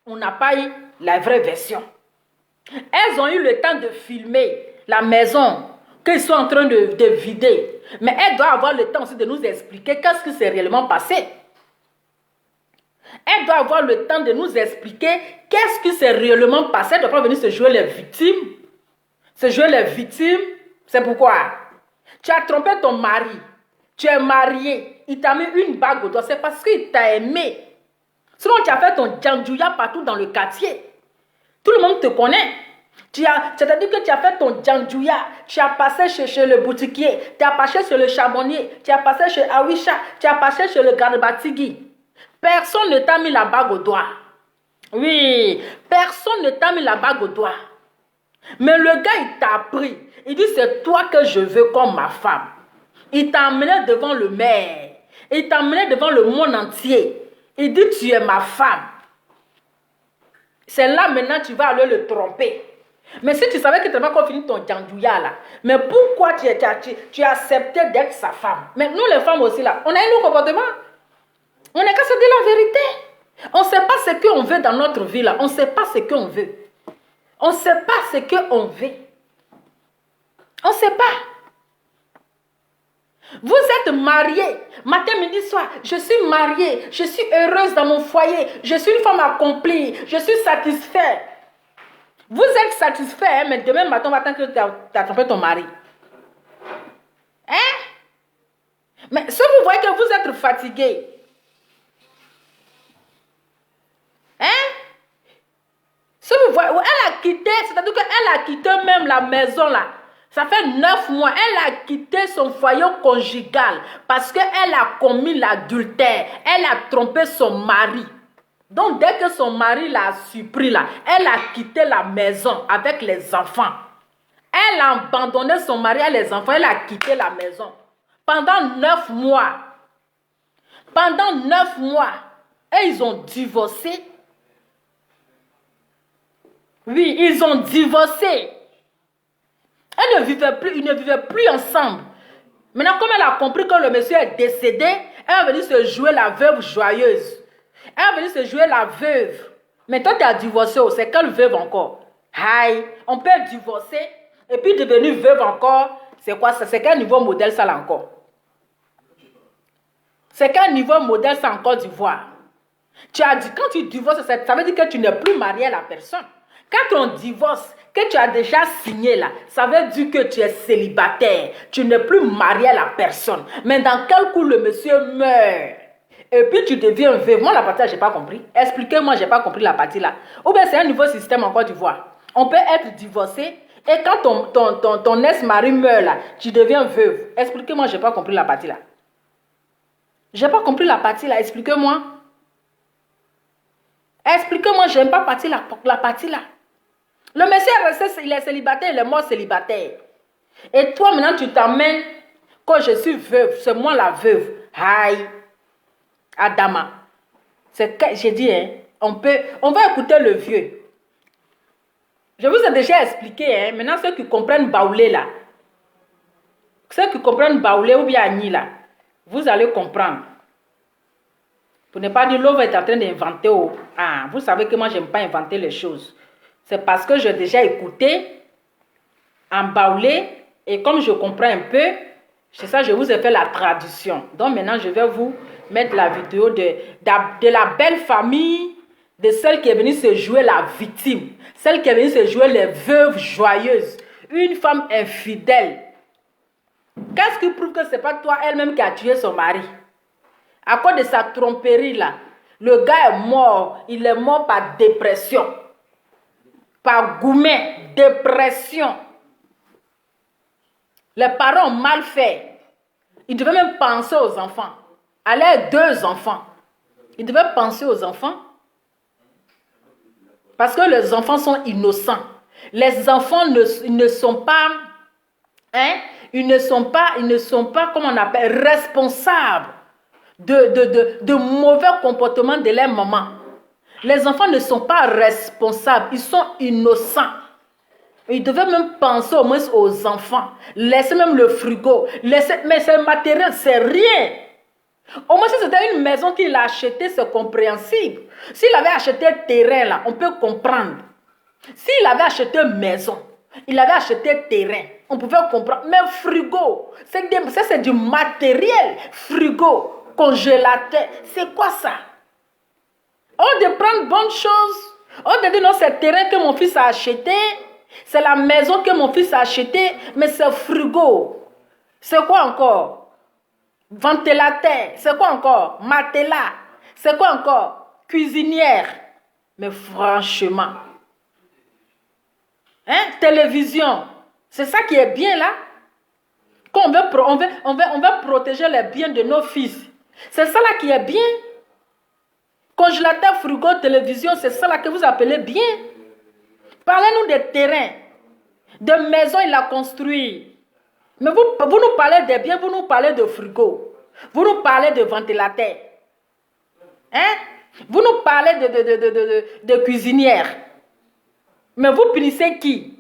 on n'a pas eu la vraie version. Elles ont eu le temps de filmer la maison qu'ils sont en train de vider. Mais elles doivent avoir le temps aussi de nous expliquer qu'est-ce qui s'est réellement passé. Elles doivent avoir le temps de nous expliquer qu'est-ce qui s'est réellement passé. Elles ne doivent pas venir se jouer les victimes. Se jouer les victimes, c'est pourquoi tu as trompé ton mari. Tu es marié. Il t'a mis une bague au doigt. C'est parce qu'il t'a aimé. Sinon, tu as fait ton djandjouya partout dans le quartier. Tout le monde te connaît. C'est-à-dire que tu as fait ton djandjouya. Tu as passé chez le boutiquier. Tu as passé chez le charbonnier. Tu as passé chez Awisha. Tu as passé chez le Garbatigi. Personne ne t'a mis la bague au doigt. Oui, personne ne t'a mis la bague au doigt. Mais le gars, il t'a pris. Il dit, c'est toi que je veux comme ma femme. Il t'a emmené devant le maire. Il t'a emmené devant le monde entier. Il dit, tu es ma femme. C'est là maintenant tu vas aller le tromper. Mais si tu savais que tu n'avais pas fini ton djandjouya là, mais pourquoi tu as accepté d'être sa femme? Mais nous les femmes aussi là, on a un comportement. On n'est qu'à se dire la vérité. On ne sait pas ce qu'on veut dans notre vie là. On ne sait pas ce qu'on veut. On ne sait pas ce qu'on veut. On ne sait pas. Vous êtes mariés, matin, midi, soir. Je suis mariée, je suis heureuse dans mon foyer. Je suis une femme accomplie, je suis satisfaite. Vous êtes satisfait, hein, mais demain matin, on va attendre que tu as trompé ton mari. Hein? Mais si vous voyez que vous êtes fatigué, hein? Si vous voyez, elle a quitté, c'est-à-dire qu'elle a quitté même la maison là. Ça fait 9 mois, elle a quitté son foyer conjugal parce qu'elle a commis l'adultère. Elle a trompé son mari. Donc, dès que son mari l'a surpris là, elle a quitté la maison avec les enfants. Elle a abandonné son mari et les enfants. Elle a quitté la maison. Pendant 9 mois. Pendant 9 mois. Et ils ont divorcé. Oui, ils ont divorcé. Ils ne vivaient plus ensemble. Maintenant, comme elle a compris que le monsieur est décédé, elle est venue se jouer la veuve joyeuse. Elle est venue se jouer la veuve. Mais toi, tu as divorcé. C'est quelle veuve encore? Aïe, on peut divorcer et puis devenir veuve encore. C'est quoi ça? C'est quel niveau modèle ça là encore? C'est quel niveau modèle ça en Côte d'Ivoire? Tu as dit, quand tu divorces, ça veut dire que tu n'es plus marié à la personne. Quand on divorce, que tu as déjà signé là, ça veut dire que tu es célibataire. Tu n'es plus marié à la personne. Mais dans quel coup le monsieur meurt? Et puis tu deviens veuve. Moi, la partie là, je n'ai pas compris. Expliquez-moi, je n'ai pas compris la partie là. Ou bien c'est un nouveau système en Côte d'Ivoire. On peut être divorcé et quand ton ex-mari meurt là, tu deviens veuve. Expliquez-moi, je n'ai pas compris la partie là. Je n'ai pas compris la partie là. Expliquez-moi. Expliquez-moi, je n'aime pas la partie là. Le monsieur est resté, il est célibataire, il est mort célibataire. Et toi maintenant tu t'amènes, quand je suis veuve, c'est moi la veuve. Aïe, Adama. J'ai dit, hein, on va écouter le vieux. Je vous ai déjà expliqué, hein, maintenant ceux qui comprennent Baoulé là, ceux qui comprennent Baoulé ou bien Agni là, vous allez comprendre. Pour ne pas dire l'homme est en train d'inventer. Vous savez que moi j'aime pas inventer les choses. C'est parce que j'ai déjà écouté en baoulé et comme je comprends un peu, c'est ça je vous ai fait la traduction. Donc maintenant je vais vous mettre la vidéo de la belle famille de celle qui est venue se jouer la victime, celle qui est venue se jouer les veuves joyeuses, une femme infidèle. Qu'est-ce qui prouve que ce n'est pas toi elle-même qui a tué son mari? À cause de sa tromperie là, le gars est mort. Il est mort par dépression. Par goumet, dépression. Les parents ont mal fait. Ils devaient même penser aux enfants. Elle a 2 enfants. Ils devaient penser aux enfants. Parce que les enfants sont innocents. Les enfants ne sont pas... Hein, ils ne sont pas, comment on appelle, responsables de mauvais comportements de leur maman. Les enfants ne sont pas responsables, ils sont innocents. Ils devaient même penser au moins aux enfants. Laisser même le frigo. Mais ce matériel, c'est rien. Au moins si c'était une maison qu'il a achetée, c'est compréhensible. S'il avait acheté un terrain là, on peut comprendre. S'il avait acheté une maison, il avait acheté un terrain, on pouvait comprendre. Mais frigo, c'est du matériel. Frigo, congélateur, c'est quoi ça? On de prendre bonne chose. On de dire non, c'est le terrain que mon fils a acheté. C'est la maison que mon fils a acheté. Mais c'est frigo. C'est quoi encore? Ventilateur. C'est quoi encore? Matelas. C'est quoi encore? Cuisinière. Mais franchement. Hein? Télévision. C'est ça qui est bien là. Quand on veut protéger les biens de nos fils. C'est ça là qui est bien. Congélateur, frigo, télévision, c'est ça là que vous appelez bien. Parlez-nous des terrains. De maisons, il a construit. Mais vous nous parlez des biens, vous nous parlez de frigo. Vous nous parlez de ventilateur. Hein? Vous nous parlez de cuisinière. Mais vous punissez qui?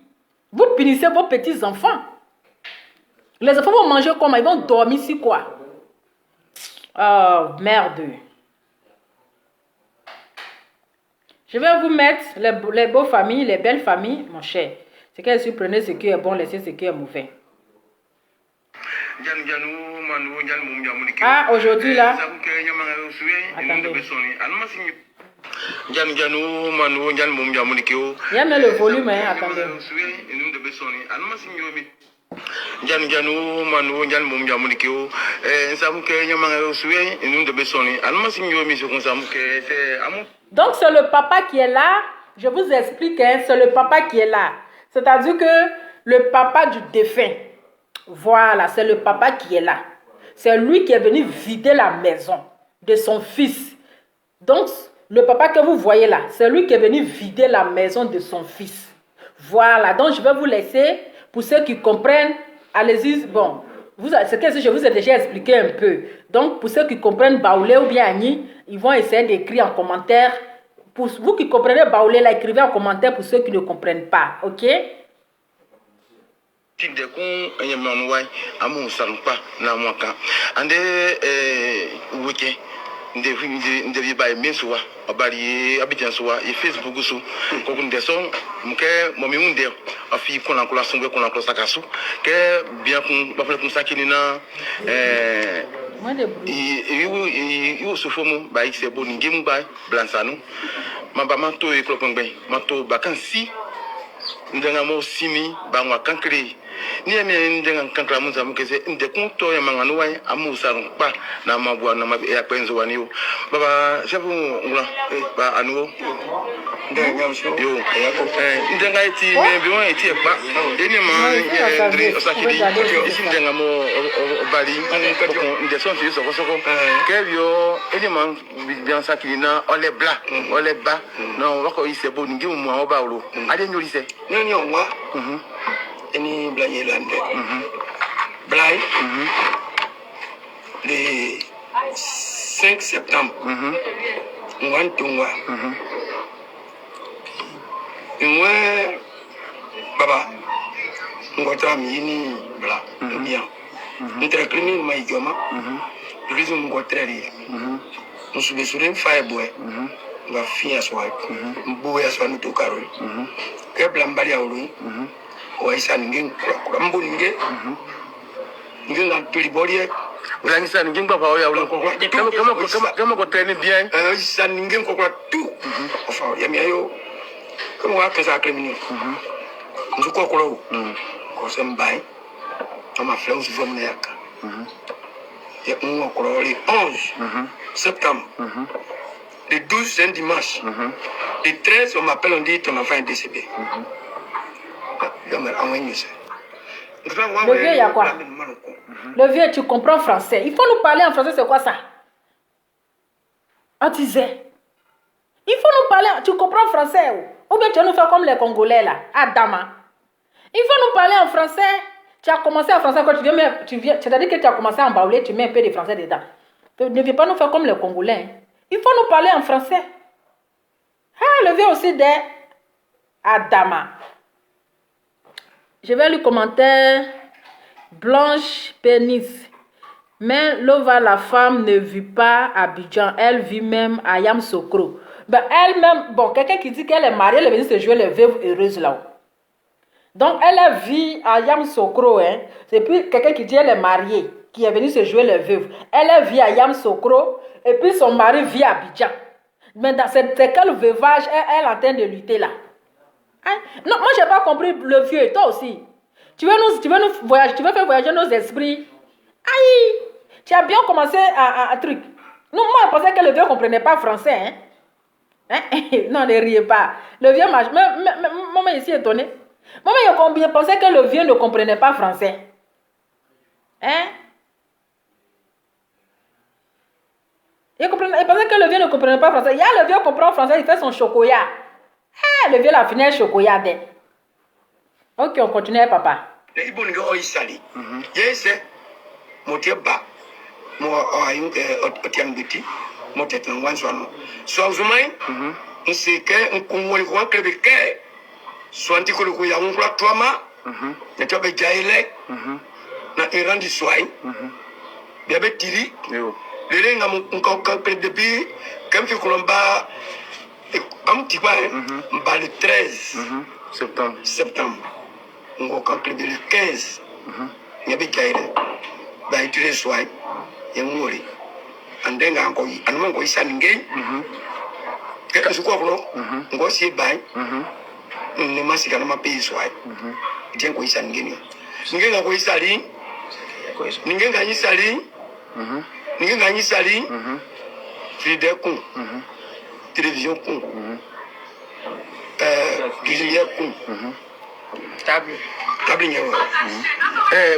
Vous punissez vos petits-enfants. Les enfants vont manger comment? Ils vont dormir sur quoi? Oh, merde. Je vais vous mettre les beaux familles, les belles familles, mon cher. C'est qu'elles supprenez ce qui est bon, laissez ce qui est mauvais. Ah, aujourd'hui là. Attendez. Il y a même le volume, hein, attendez. Donc c'est le papa qui est là. Je vous explique, hein, c'est le papa qui est là. C'est-à-dire que le papa du défunt. Voilà, c'est le papa qui est là. C'est lui qui est venu vider la maison de son fils. Donc, le papa que vous voyez là, c'est lui qui est venu vider la maison de son fils. Voilà, donc je vais vous laisser, pour ceux qui comprennent, allez-y, bon, c'est que je vous ai déjà expliqué un peu. Donc, pour ceux qui comprennent Baoulé ou bien Agni, ils vont essayer d'écrire en commentaire. Pour vous qui comprenez Baoulé, là, écrivez en commentaire pour ceux qui ne comprennent pas, ok? Ndevi ba emesuwa obari abijan suwa e Facebook su ko kun deson mke momi munde afi kona kula sungwe kona kula sakasu ke bien kun ba fele kun sakini na you su fomu ba ise bo ngim ba blansanu mamba manto e klopengbe manto bakansi ndanga mo simi ba ngwa kankri ni emi ndanga kankra munza mukese nde kunto ya manganu wa amusa pa na mabwa na mabe ya penzo waniyo baba chefu ngula ba anuo ndanga msho yo ndanga eti me bi won eti pa eni ma ndri osakidi isi ndanga mo bali nde son fi soko ke bio eni ma bi ansakidi na ole bla ole ba no wako ise bo ngi mu awoba olo ade nyori se nyoni onwa Any Blayeland. Blaye, le 5 septembre, on va moi. Moi, Baba, on va travailler bla, bien. On travaille clinique, mais il y a ma. Le réseau on va travailler. On se met sur un fireboy. On va finir à soi. On boit à soi nous tout carré. Que blambali à lui. Waisa ngin kura mbo nge ngin la peliboli la ngisa ngin ba fa ya ulo ko kama ko traîner bien isa ngin ko kura tout il y a mieux. Comme on a fait ça, criminel. Je crois qu'on s'est bain. On m'a fait un souvenir. Il y a un encore le 11 septembre. Le 12, c'est un dimanche. Le 13, on m'appelle, on dit ton enfant est décédé. Le vieux, il y a quoi? Le vieux, tu comprends français. Il faut nous parler en français, c'est quoi ça? On disait. Il faut nous parler, tu comprends français ou bien tu vas nous faire comme les Congolais là, Adama. Il faut nous parler en français. Tu as commencé en français quand c'est-à-dire que tu as commencé à embaouler, tu mets un peu de français dedans. Ne viens pas nous faire comme les Congolais. Hein. Il faut nous parler en français. Ah, le vieux aussi des Adama. Je vais lui commenter Blanche Pénis. Mais Lova, la femme, ne vit pas à Abidjan. Elle vit même à Yamoussoukro. Ben, elle-même, bon, quelqu'un qui dit qu'elle est mariée, elle est venue se jouer les veuves heureuses là-haut. Donc, elle vit à Yamoussoukro. Hein. C'est puis quelqu'un qui dit qu'elle est mariée, qui est venue se jouer les veuves. Elle vit à Yamoussoukro et puis son mari vit à Abidjan. Mais c'est quel veuvage elle est en train de lutter là? Hein? Non, moi, je n'ai pas compris le vieux. Et toi aussi. Tu veux faire voyager nos esprits. Aïe! Tu as bien commencé un truc. Non, moi, je pensais que le vieux ne comprenait pas français. Hein? Hein? Non, ne riez pas. Le vieux m'a... Maman ici est étonné. Maman, je pensais que le vieux ne comprenait pas français. Hein? Il pensait que le vieux ne comprenait pas français. Il y a le vieux qui comprend français, il fait son chocolat. Ah, le vieux l'a fini chocolat. Ok, on continue, papa. Les bons gars, ils salient. Yes, mon Dieu, bah. Moi, au Tiangbiti, mon tête en one soin. Soit vous m'avez, on sait que, on voit que le cœur, soit un petit peu le couillard, on voit toi, ma, et tu as déjà élect, na errant du soin, bien bêtiri, le ring a mon coquin depuis, comme tu colomba, un petit peu, le 13 septembre. On va conclure le 15. Il y a des gens qui ont soin. Il y a des gens qui ont des gens qui ont des gens qui ont des gens qui ont des gens qui ont des gens qui ont Table nyawa.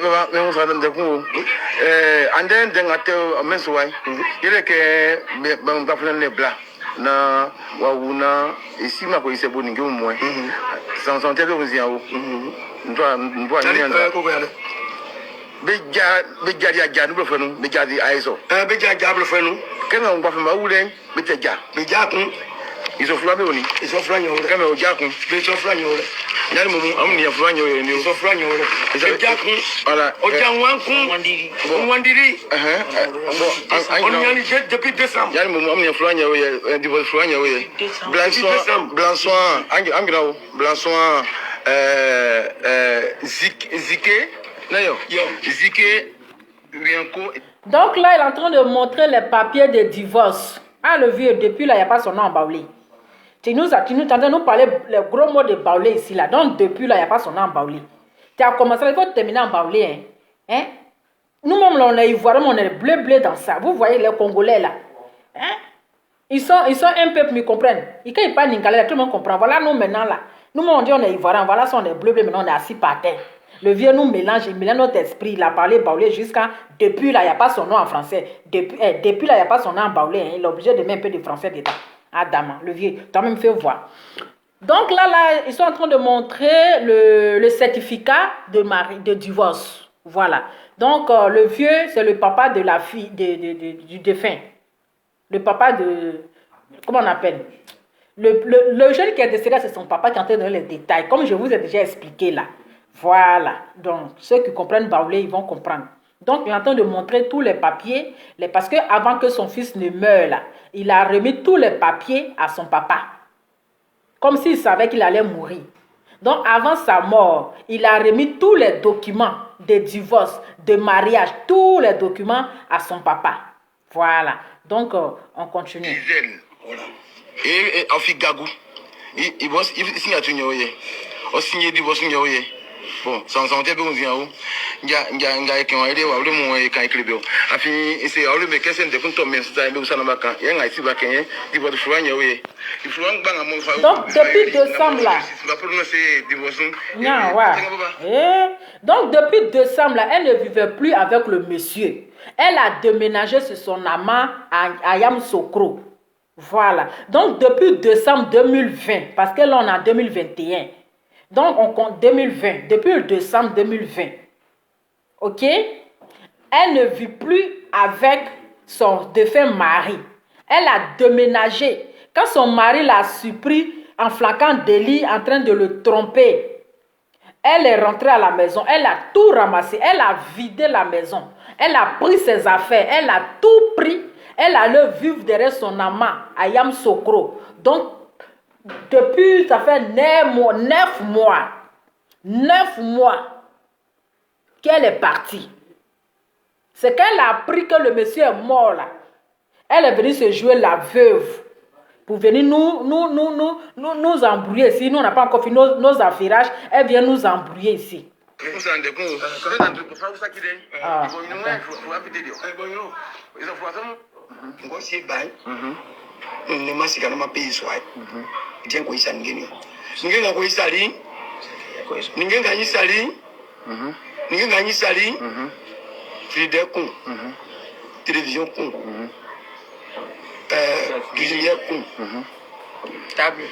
Baba, mais on va dans coup. And then à Mensouai, il est que on va faire les blas. Na wauna ici ma ko ise boningi au moins. Sans santé que vous y avez. Ndwa Beja ya nous faisons beja di aiso. Beja diable fenu. Quand on va faire ma oulen, beja. Beja kun. Ils ont flambé oni. Ils ont flambé. Quand on ja kun. Ils ont flambé. Yali mumu amni ya flambé oni. Ils ont flambé. Beja kun. Voilà. Oja wankun. Wandiri. On y a depuis décembre. Yali mumu amni ya flambé oni. Divorce flambé oni. Blansoin. Angrao. Blansoin. Zike. Donc là, il est en train de montrer les papiers de divorce. Ah, le vieux, depuis là, il n'y a pas son nom en baoulé. Tu nous entends nous parler les gros mots de baoulé ici, là. Donc, depuis là, il n'y a pas son nom en baoulé. Tu as commencé, il faut terminer en baoulé. Hein? Nous-mêmes, là, on est ivoiriens, on est bleu dans ça. Vous voyez les Congolais, là. Hein? Ils sont un peuple, ils comprennent. Et quand ils parlent n'ingale, tout le monde comprend. Voilà, nous, maintenant, là. Nous, on dit on est ivoiriens, voilà, on est bleu, maintenant, on est assis par terre. Le vieux nous mélange, il mélange notre esprit. Il a parlé baoulé jusqu'à... Depuis là, il n'y a pas son nom en français. Depuis là, il n'y a pas son nom en baoulé. Hein. Il est obligé de mettre un peu de français dedans. Adama, le vieux, t'as même fait voir. Donc là, ils sont en train de montrer le certificat de divorce. Voilà. Donc, le vieux, c'est le papa de la fille, du défunt. Le papa de... Comment on appelle? Le jeune qui est décédé, c'est son papa qui est en train de donner les détails. Comme je vous ai déjà expliqué là. Voilà, donc ceux qui comprennent baoulé, ils vont comprendre. Donc il est en train de montrer tous les papiers, parce qu'avant que son fils ne meure, là, il a remis tous les papiers à son papa. Comme s'il savait qu'il allait mourir. Donc avant sa mort, il a remis tous les documents de divorce, de mariage, tous les documents à son papa. Voilà, donc on continue. Voilà. Et au fi gagou. Il bosse, il signe à tout nyoye. Au signé du boss nyoye. Bon, sans santé, bon, vient où? Nga qui ont aidé ou le moins quand écrivez. Afin, c'est à le mec qui s'est découvert comme ça, mais ça n'a pas quand. Il y a un ici baquet, il va te faire nyoye. Il faut un bang à mon frère. Donc, depuis décembre là. Donc, depuis décembre là, elle ne vivait plus avec le monsieur. Elle a déménagé sur son amant à Yamoussoukro. Voilà. Donc, depuis décembre 2020, parce que là, on est en 2021. Donc, on compte 2020. Depuis le décembre 2020. OK? Elle ne vit plus avec son défunt mari. Elle a déménagé. Quand son mari l'a surpris en flaquant délit, en train de le tromper, elle est rentrée à la maison. Elle a tout ramassé. Elle a vidé la maison. Elle a pris ses affaires. Elle a tout pris. Elle allait vivre derrière son amant à Yamoussoukro. Donc, depuis, ça fait 9 mois qu'elle est partie. C'est qu'elle a appris que le monsieur est mort là. Elle est venue se jouer la veuve pour venir nous embrouiller ici. Nous, on n'a pas encore fini nos affirages. Elle vient nous embrouiller ici. Télévision con, cuisinière con, table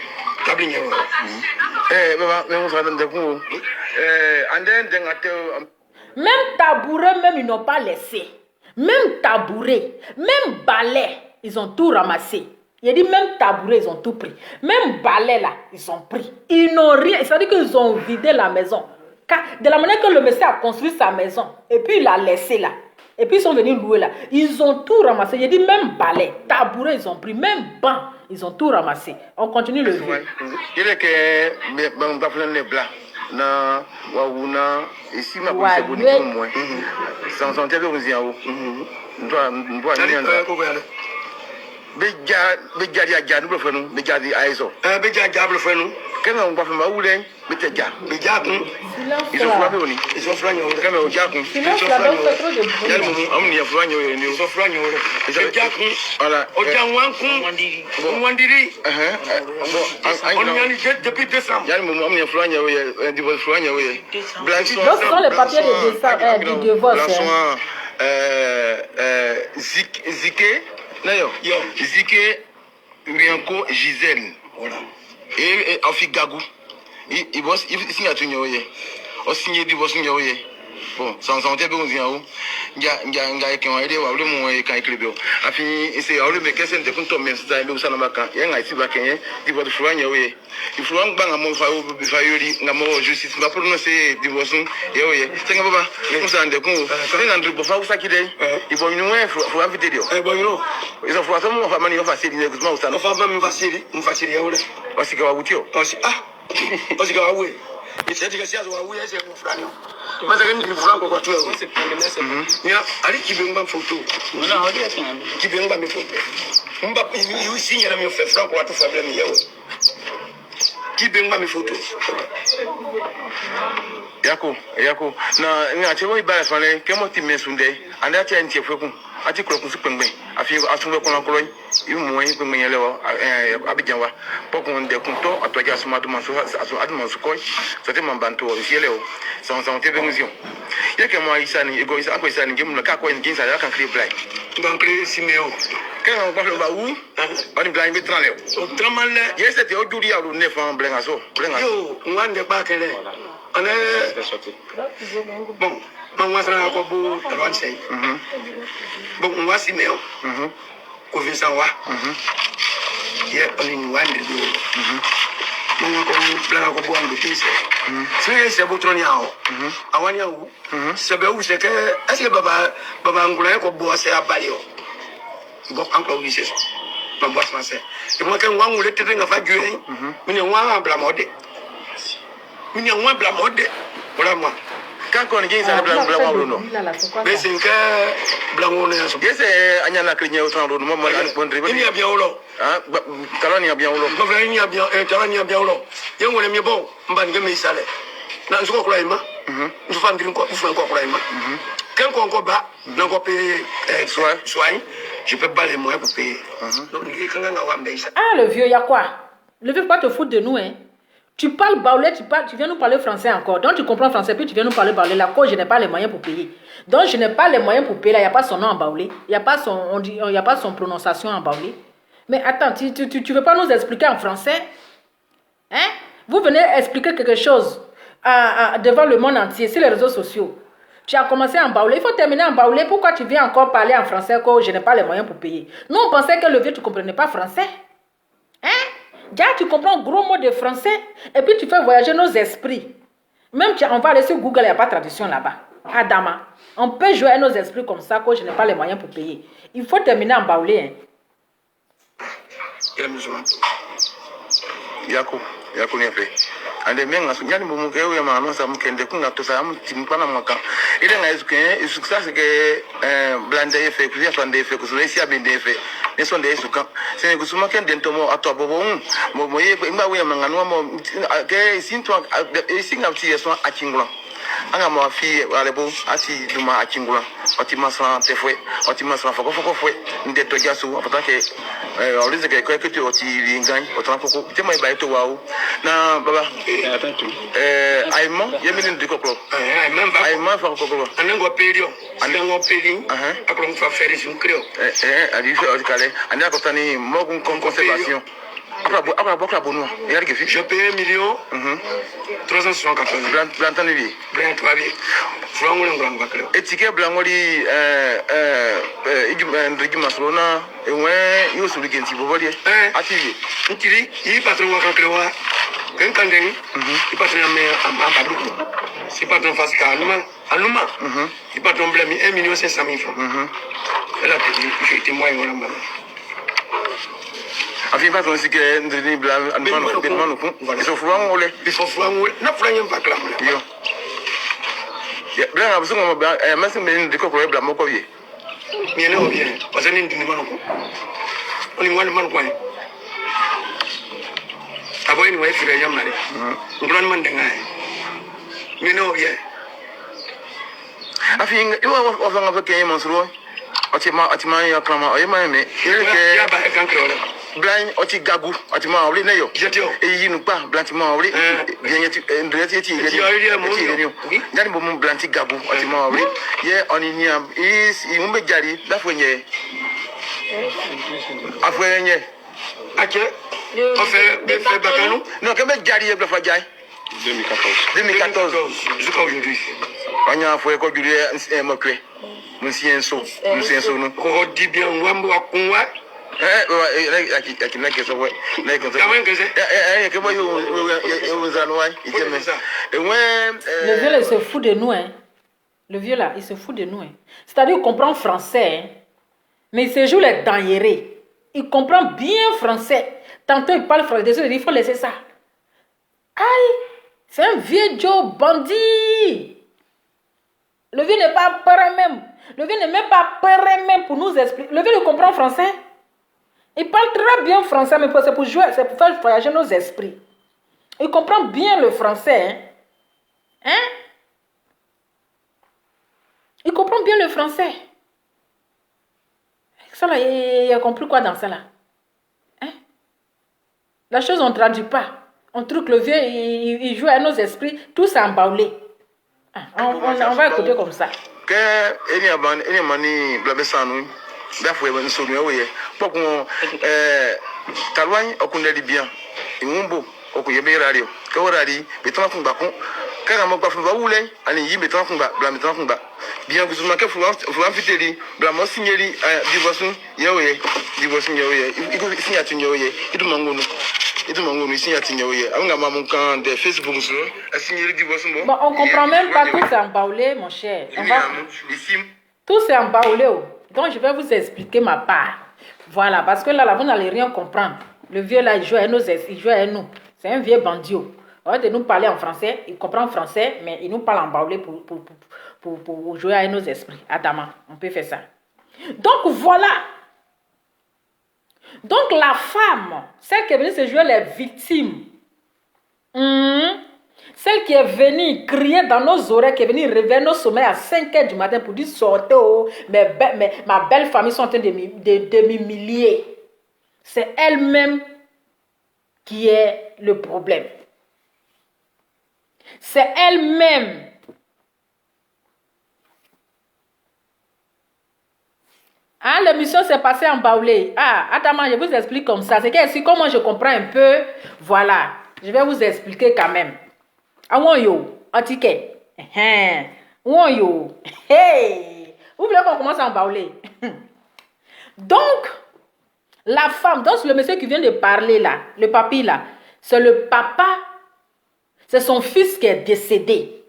même tabouret, même ils n'ont pas laissé. Même tabouret, même balai, ils ont tout ramassé. Il a dit même tabouret, ils ont tout pris. Même balai là, ils ont pris. Ils n'ont rien. C'est-à-dire qu'ils ont vidé la maison. De la manière que le monsieur a construit sa maison, et puis il l'a laissé là. Et puis ils sont venus louer là. Ils ont tout ramassé. Il a dit même balai, tabouret, ils ont pris. Même banc, ils ont tout ramassé. On continue le jeu. Il est que les blancs. Na wauna ici ma police bonito moi sans santé que vous y avez beja dia nous le nous beja di aiso beja diable fait nous quand on va faire ma oulin beja kun ils sont frappés oni ils sont frappés quand on ja kun ils sont frappés yal mo am ni frappé ils sont frappés beja kun voilà oja wan kun wandiri on y a depuis décembre yal mo am ni frappé divorce frappé blanchiment donc ce sont les papiers de divorce Zike D'ailleurs, Zike Rianko Gisèle. Voilà. Et Afi Gagou. Il bosse, il signe à tout nyoye. Au signé du boss nyoye. Bon, sans santé, bon, vient où? Nga qui ont aidé ou le moins quand écrivez. Afi, c'est à le mec qui s'est découvert comme ça, mais ça n'a pas quand. Il y a un ici baquet, il va te faire nyoye. Il faut un bang à mon frère, n'a pas justice, va prononcer divorce. Et oui, c'est un papa. Nous sommes des cons. C'est un truc pour faire ça qui est. Il faut une nouvelle, faut inviter Dieu. Ils ont fait ça, on va manier facile, exactement où ça. On va même facile, on facile. Parce que va vous tuer. Parce que va oui. Et c'est que si on oui, c'est mon frère. Mais c'est une frère pour toi. C'est pour le message. Nia, allez qui veut une photo. Non, on dit ça. Qui veut une photo. On va il signe la mieux fait franc pour tout faire le mieux. Qui veut une photo. Yako na ni ati wo ibara fane kemo ti mesunde anda ti anti efeku ati kro ku supengbe afi asunbe kono kro imu yin pengbe yele wo abijanwa pokun de kunto atoja sumadu manso asu admanso ko so te mambanto o siele o son te benzion yake mo isani ego isa ko isani gemu ka ko ngin sa ya kan clear blind donc simeo quand on parle ba où on blind be tranle o tramale yese te o juri ya lo ne fa blenga so yo ngwande ba kele bon, on va se rendre compte de 35. Bon, on va s'y mettre. On va s'en voir. Il y a une one de deux. On va faire un peu de temps. C'est beau trop niao. Avant niao, c'est bien où c'est que est-ce que baba angolais ko boire c'est à Balio. Bon, encore oui c'est ça. Ma boîte français. Et moi quand on le traiter nga fa durer, on est en blamode. Il y a un blamode. Voilà moi. quand on gagne ça blanc non mais c'est que blanc on est c'est anyana krinya autant do mo bon drive il y a bien olo ah kalani bien olo ma frère il y a bien kalani bien olo y on est mieux bon mbanga me sale na nzo ko laima nzo fa ndrin ko fu ko laima quand on ko ba na ko payer soin je peux pas les moyens pour payer donc ah le vieux y a quoi le vieux pas te foutre de nous hein. Tu parles baoulé, tu viens nous parler français encore. Donc tu comprends français, puis tu viens nous parler baoulé. La cause, je n'ai pas les moyens pour payer. Donc je n'ai pas les moyens pour payer. Là, il n'y a pas son nom en baoulé. Il n'y a pas son prononciation en baoulé. Mais attends, tu ne veux pas nous expliquer en français? Hein? Vous venez expliquer quelque chose devant le monde entier, sur les réseaux sociaux. Tu as commencé en baoulé. Il faut terminer en baoulé. Pourquoi tu viens encore parler en français que je n'ai pas les moyens pour payer? Nous, on pensait que le vieux, tu ne comprenais pas français. Hein? Déjà, tu comprends gros mots de français et puis tu fais voyager nos esprits. Même on va aller sur Google, il n'y a pas de traduction là-bas. Adama, on peut jouer à nos esprits comme ça que je n'ai pas les moyens pour payer. Il faut terminer en baoulé. Yako ni fait. Ande menga sunyani bomuke yo ma no sa mukende kunga to sa mutimpana mwaka. Ile nga esuke success ke blande efe kuya twande efe kusulesi abende efe. Neso nde esuka. Se kusuma ken dentomo atobobo mo ye ngba we manganu mo ke sinto esinga ti yeso akingula. Anga mo fi alebo asi duma akingula. Otima san tefwe, otima san foko fwe nde to jasu apata ke olize ke tu oti lingan otan foko tema ba eto wawo na baba aimo yemini ndikoklo aimo fa koklo anengo perio akolo mfa faire sur creo ali fait otikale andi akotani mogun conservation après beaucoup abonnement je paye 1,374,000 plantan vie blanc travail frango ngrango bakelo etike blangoli ndigi masolona ewe yo sulugenti bobodi ativi ntiri yi patron wa kaklewa kenkandeni yi patron me ampaduko si patron fasika anuma yi patron blami 1,500,000 francs elle a dit je témoin ngora mama afi pas on sike ndini blam anmano benmano ko so fuwan ole na furan yem bakla yo ya blan abuso mo ba masin ben de ko blam mo ko vie mi ne o bien parce que ndini mano ko oni ngwan man ko aboy ni way fi yam na de ngran man de ngay mi ne o bien afi yo wa fa ke mo suro otima ya klama o yema me ile ke ya ba e kan krole blan oti gagu oti ma ole ne yo jetio eyi nu pa blanti ma ole bien yeti ndreti yeti ile ndani bo mu blanti gagu oti ma ole ye oninia is imbe jari da fwenye afwenye ake on fait bakano non que me jari e fa jai 2014 jusqu'à aujourd'hui anya fwe ko juri mokwe musienso no ko di bien wambo akunwa Le vieux là, il se fout de nous, hein. Le vieux là, il se fout de nous, hein. C'est-à-dire qu'il comprend français, hein. Mais il se joue les dangereux. Il comprend bien français. Tantôt il parle français, il faut laisser ça. Aïe, c'est un vieux Joe bandit. Le vieux n'est pas prêt même. Le vieux n'est même pas prêt même pour nous expliquer. Le vieux il comprend français. Il parle très bien français, mais c'est pour jouer, c'est pour faire voyager nos esprits. Il comprend bien le français. Hein? Il comprend bien le français. Ça là, il a compris quoi dans ça là? Hein? La chose, on ne traduit pas. On trouve que le vieux, il joue à nos esprits, tout ça embaulé. On va écouter comme ça. Que mani blabesanu dafwe ben so mi oye pokun talwan okunde di bien imumbo okuye be radio ke orari beton kun bakun ka mo gba fun ba wule ani yi beton kun ba bla beton kun ba bien gusuma ke fu fiteli bla mo signeli divorce yeoye iko signature yeoye idu mangonu signature yeoye anga mamun kan de Facebook so signeli divorce mo bon on comprend même pas tout ça embaulé mon cher on va tout c'est embaulé. Donc, je vais vous expliquer ma part. Voilà, parce que là, vous n'allez rien comprendre. Le vieux, là, il joue à nous. C'est un vieux bandiot. Au lieu de nous parler en français, il comprend français, mais il nous parle en baoulé pour jouer avec nos esprits. Adama, on peut faire ça. Donc voilà. Donc la femme, celle qui est venue se jouer les victimes, celle qui est venue crier dans nos oreilles, qui est venue réveiller nos sommeils à 5 h du matin pour dire sortez, oh, ma belle famille sont en train de m'humilier. C'est elle-même qui est le problème. C'est elle-même. Ah, l'émission s'est passée en baoulé. Ah, attends, je vous explique comme ça. C'est que comment je comprends un peu, voilà. Je vais vous expliquer quand même. Ah, on yo, en ticket. On yo. Hey! Vous voulez qu'on commence en baoulé? Donc, la femme, donc le monsieur qui vient de parler là, le papy là, c'est le papa, c'est son fils qui est décédé.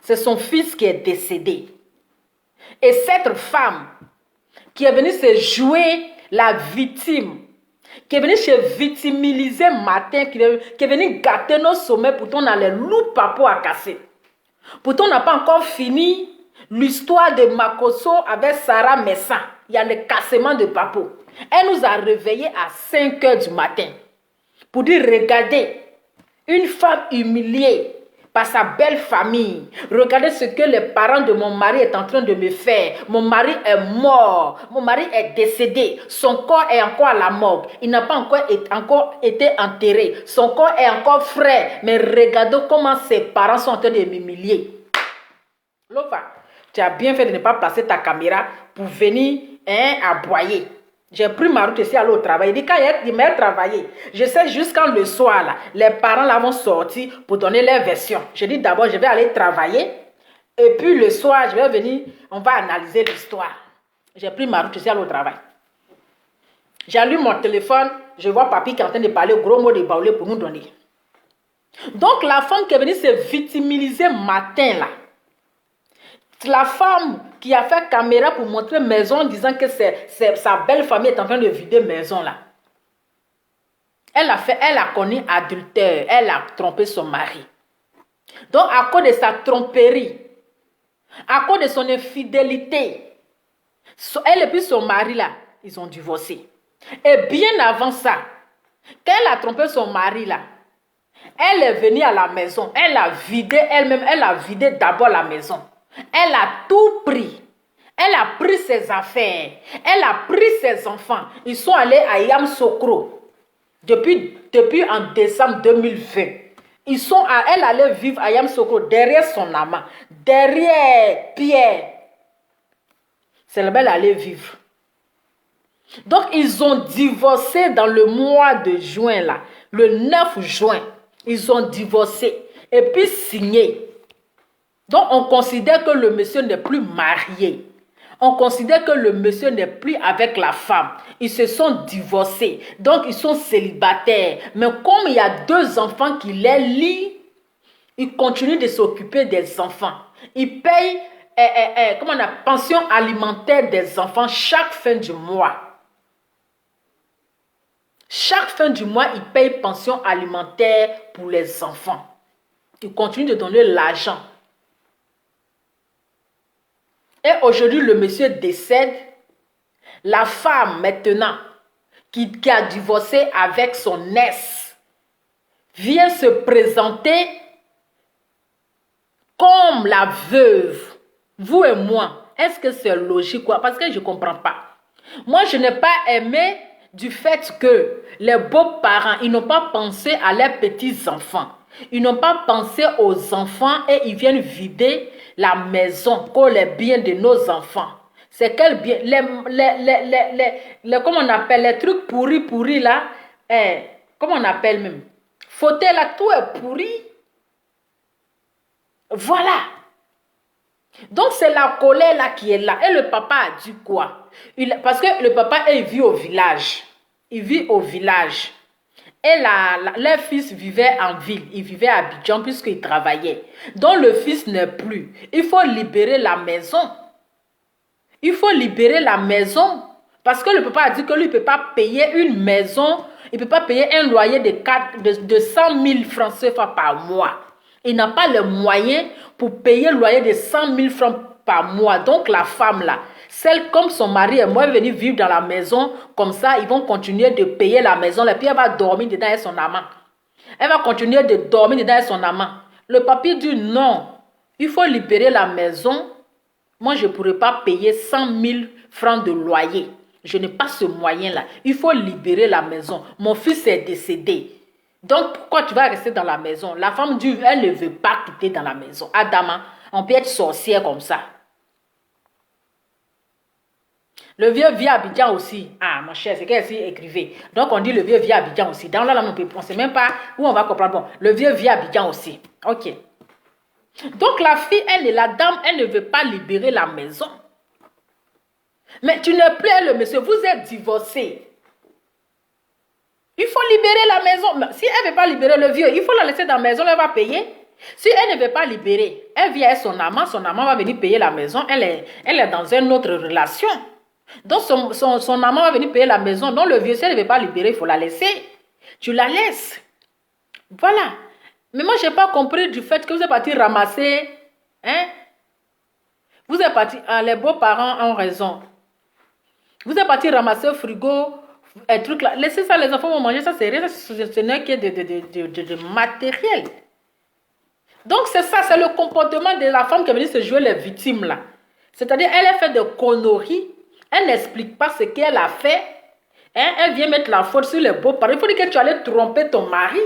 C'est son fils qui est décédé. Et cette femme qui est venue se jouer la victime, qui est venue se victimiser matin, qui est venue gâter nos sommets, pourtant on a les loups papo à casser. Pourtant on n'a pas encore fini l'histoire de Makoso avec Sarah Messin. Il y a le cassement de papo. Elle nous a réveillés à 5 h du matin pour dire regardez, une femme humiliée par sa belle famille. Regardez ce que les parents de mon mari est en train de me faire. Mon mari est mort. Mon mari est décédé. Son corps est encore à la morgue. Il n'a pas encore été enterré. Son corps est encore frais. Mais regardez comment ses parents sont en train de m'humilier. Lofa, tu as bien fait de ne pas placer ta caméra pour venir aboyer. J'ai pris ma route ici, aller au travail. Il dit, quand il m'a travaillé, je sais jusqu'à le soir, là, les parents là vont sortir pour donner leur version. Je dis d'abord, je vais aller travailler. Et puis le soir, je vais venir, on va analyser l'histoire. J'ai pris ma route ici, aller au travail. J'allume mon téléphone, je vois papy qui est en train de parler gros mots de baoulé pour nous donner. Donc la femme qui est venue se victimiser matin là, la femme qui a fait caméra pour montrer maison en disant que sa belle famille est en train de vider maison là. Elle a connu adultère, elle a trompé son mari. Donc à cause de sa tromperie, à cause de son infidélité, elle et puis son mari là, ils ont divorcé. Et bien avant ça, quand elle a trompé son mari là, elle est venue à la maison, elle a vidé elle-même, elle a vidé d'abord la maison. Elle a tout pris. Elle a pris ses affaires. Elle a pris ses enfants. Ils sont allés à Yamsokro. Depuis en décembre 2020. Elle allait vivre à Yamsokro derrière son amant. Derrière Pierre. C'est là-bas elle allait vivre. Donc ils ont divorcé dans le mois de juin là. Le 9 juin. Ils ont divorcé. Et puis signé. Donc, on considère que le monsieur n'est plus marié. On considère que le monsieur n'est plus avec la femme. Ils se sont divorcés. Donc, ils sont célibataires. Mais comme il y a 2 enfants qui les lient, ils continuent de s'occuper des enfants. Ils payent pension alimentaire des enfants chaque fin du mois. Chaque fin du mois, ils payent pension alimentaire pour les enfants. Ils continuent de donner l'argent. Et aujourd'hui, le monsieur décède. La femme, maintenant, qui a divorcé avec son ex, vient se présenter comme la veuve. Vous et moi, est-ce que c'est logique quoi? Parce que je ne comprends pas. Moi, je n'ai pas aimé du fait que les beaux-parents, ils n'ont pas pensé à leurs petits-enfants. Ils n'ont pas pensé aux enfants et ils viennent vider la maison, les biens de nos enfants. C'est quel bien? Comment on appelle les trucs pourris là? Comment on appelle même? Fauteuil là, tout est pourri. Voilà. Donc c'est la colère là qui est là. Et le papa a dit quoi? Parce que le papa, il vit au village. Il vit au village. Et leur fils vivait en ville. Il vivait à Abidjan puisqu'il travaillait. Donc le fils n'est plus. Il faut libérer la maison. Il faut libérer la maison. Parce que le papa a dit que lui ne peut pas payer une maison. Il ne peut pas payer un loyer de 100 000 francs CFA par mois. Il n'a pas les moyens pour payer le loyer de 100 000 francs par mois. Donc la femme là, celle comme son mari est mort, venir vivre dans la maison, comme ça, ils vont continuer de payer la maison. Et puis elle va dormir dedans avec son amant. Elle va continuer de dormir dedans avec son amant. Le papier dit non, il faut libérer la maison. Moi, je ne pourrais pas payer 100 000 francs de loyer. Je n'ai pas ce moyen-là. Il faut libérer la maison. Mon fils est décédé. Donc, pourquoi tu vas rester dans la maison? La femme dit, elle ne veut pas quitter dans la maison. Adama, on peut être sorcière comme ça. Le vieux vit à Abidjan aussi. Ah, ma chère, c'est qu'elle s'y écrivait. Donc, on dit le vieux vit à Abidjan aussi. Dans là, on ne sait même pas où on va comprendre. Bon, le vieux vit à Abidjan aussi. Ok. Donc, la fille, la dame, elle ne veut pas libérer la maison. Mais tu n'es plus le monsieur. Vous êtes divorcés. Il faut libérer la maison. Si elle ne veut pas libérer le vieux, il faut la laisser dans la maison, elle va payer. Si elle ne veut pas libérer, elle vient avec son amant va venir payer la maison, elle est dans une autre relation. Donc son amant va venir payer la maison. Donc le vieux, si elle ne veut pas libérer, il faut la laisser. Tu la laisses. Voilà. Mais moi, je n'ai pas compris du fait que vous êtes parti ramasser. Hein? Vous êtes parti, les beaux-parents ont raison. Vous êtes parti ramasser au frigo. Un truc là, laissez ça, les enfants vont manger, ça c'est rien, ce n'est que de matériel. Donc c'est ça, c'est le comportement de la femme qui est venue se jouer les victimes là. C'est-à-dire, elle a fait des conneries, elle n'explique pas ce qu'elle a fait, hein? Elle vient mettre la faute sur les beaux-parents. Il faut dire que tu allais tromper ton mari.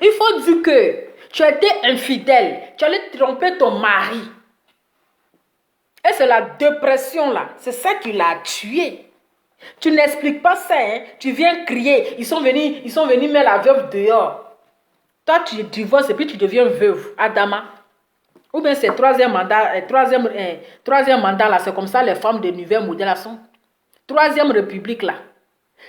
Il faut dire que tu as été infidèle, tu allais tromper ton mari. Et c'est la dépression là, c'est ça qui l'a tué. Tu n'expliques pas ça, hein? Tu viens crier. Ils sont venus mettre la veuve dehors. Toi, tu divorces et puis tu deviens veuve, Adama. Ou bien c'est troisième mandat là, c'est comme ça les femmes de nouvelle modèle sont. Troisième république là.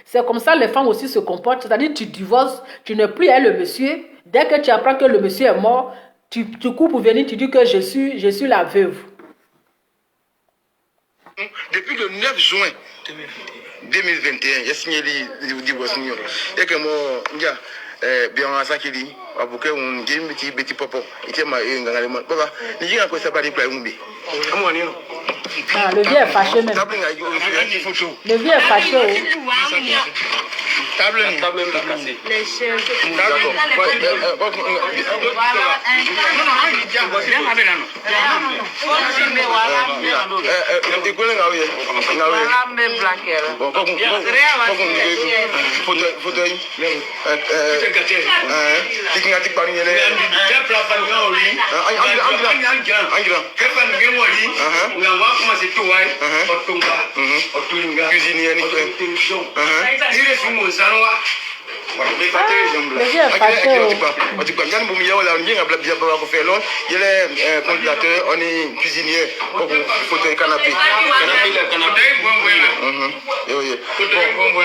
C'est comme ça les femmes aussi se comportent. C'est-à-dire tu divorces, tu n'es plus avec le monsieur. Dès que tu apprends que le monsieur est mort, tu cours pour venir, tu dis que je suis la veuve. Depuis le 9 juin 2021, j'ai signé le divorce. Et que moi, bien à ça qui dit, à beaucoup on gagne petit papa, et qui m'a eu un gagnant. Papa, n'y a pas ça pas de play umbi. Ah, le vieux est fâché même. Le vieux est fâché. Table même cassée. Les chaises.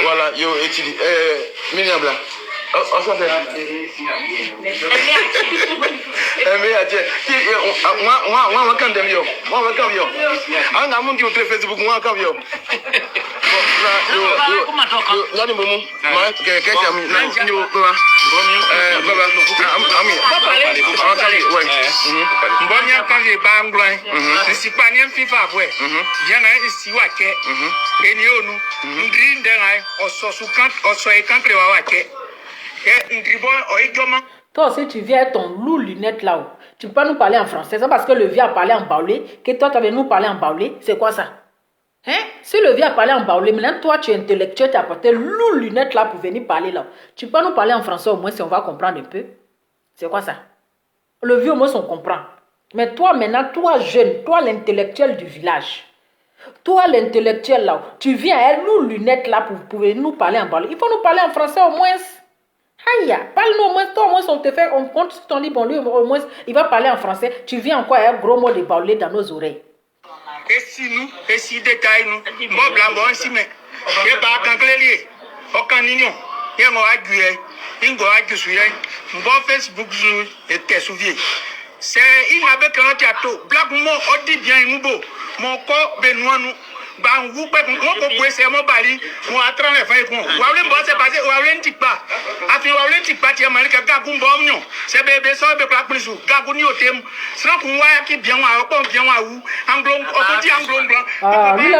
Voilà, yo, étudie. Miniabla. Toi aussi, tu viens avec ton loup lunette là-haut. Tu ne peux pas nous parler en français. C'est parce que le vieux a parlé en baoulé que toi, tu vas nous parler en baoulé. C'est quoi ça? Hein? Si le vieux a parlé en baoulé, maintenant toi, tu es intellectuel, tu as apporté loup lunette là pour venir parler là. Tu peux pas nous parler en français au moins si on va comprendre un peu. C'est quoi ça? Le vieux, au moins, on comprend. Mais toi, maintenant, toi jeune, toi l'intellectuel du village, toi l'intellectuel là, tu viens avec loup lunette là pour venir nous parler en baoulé. Il faut nous parler en français au moins. Aïe, parle-nous au moins, toi au moins on te fait, on compte sur ton lit, bon lui au moins il va parler en français, tu viens encore avec un gros mot de baoulé dans nos oreilles. Et si nous, et si détail nous, moi blanc bon si mais, et pas quand clé, aucun nignon, et moi aiguille, il go aiguille sur bon Facebook et t'es souviens. C'est il n'avait qu'un théâtre, black mo, on dit bien nous beau, mon corps benoît nous. Ban vous pas mon pouvez c'est mon bali, mon atran les faire con. Ou avez bon c'est passé, ou avez tic pas. Après ou avez tic pas tiens mal que ga kum bom non. C'est bébé ça be clap plus. Ga kum ni otem. Sinon pour moi qui bien wa ko bien wa ou. Anglo, on dit anglo blanc. Ah, lui,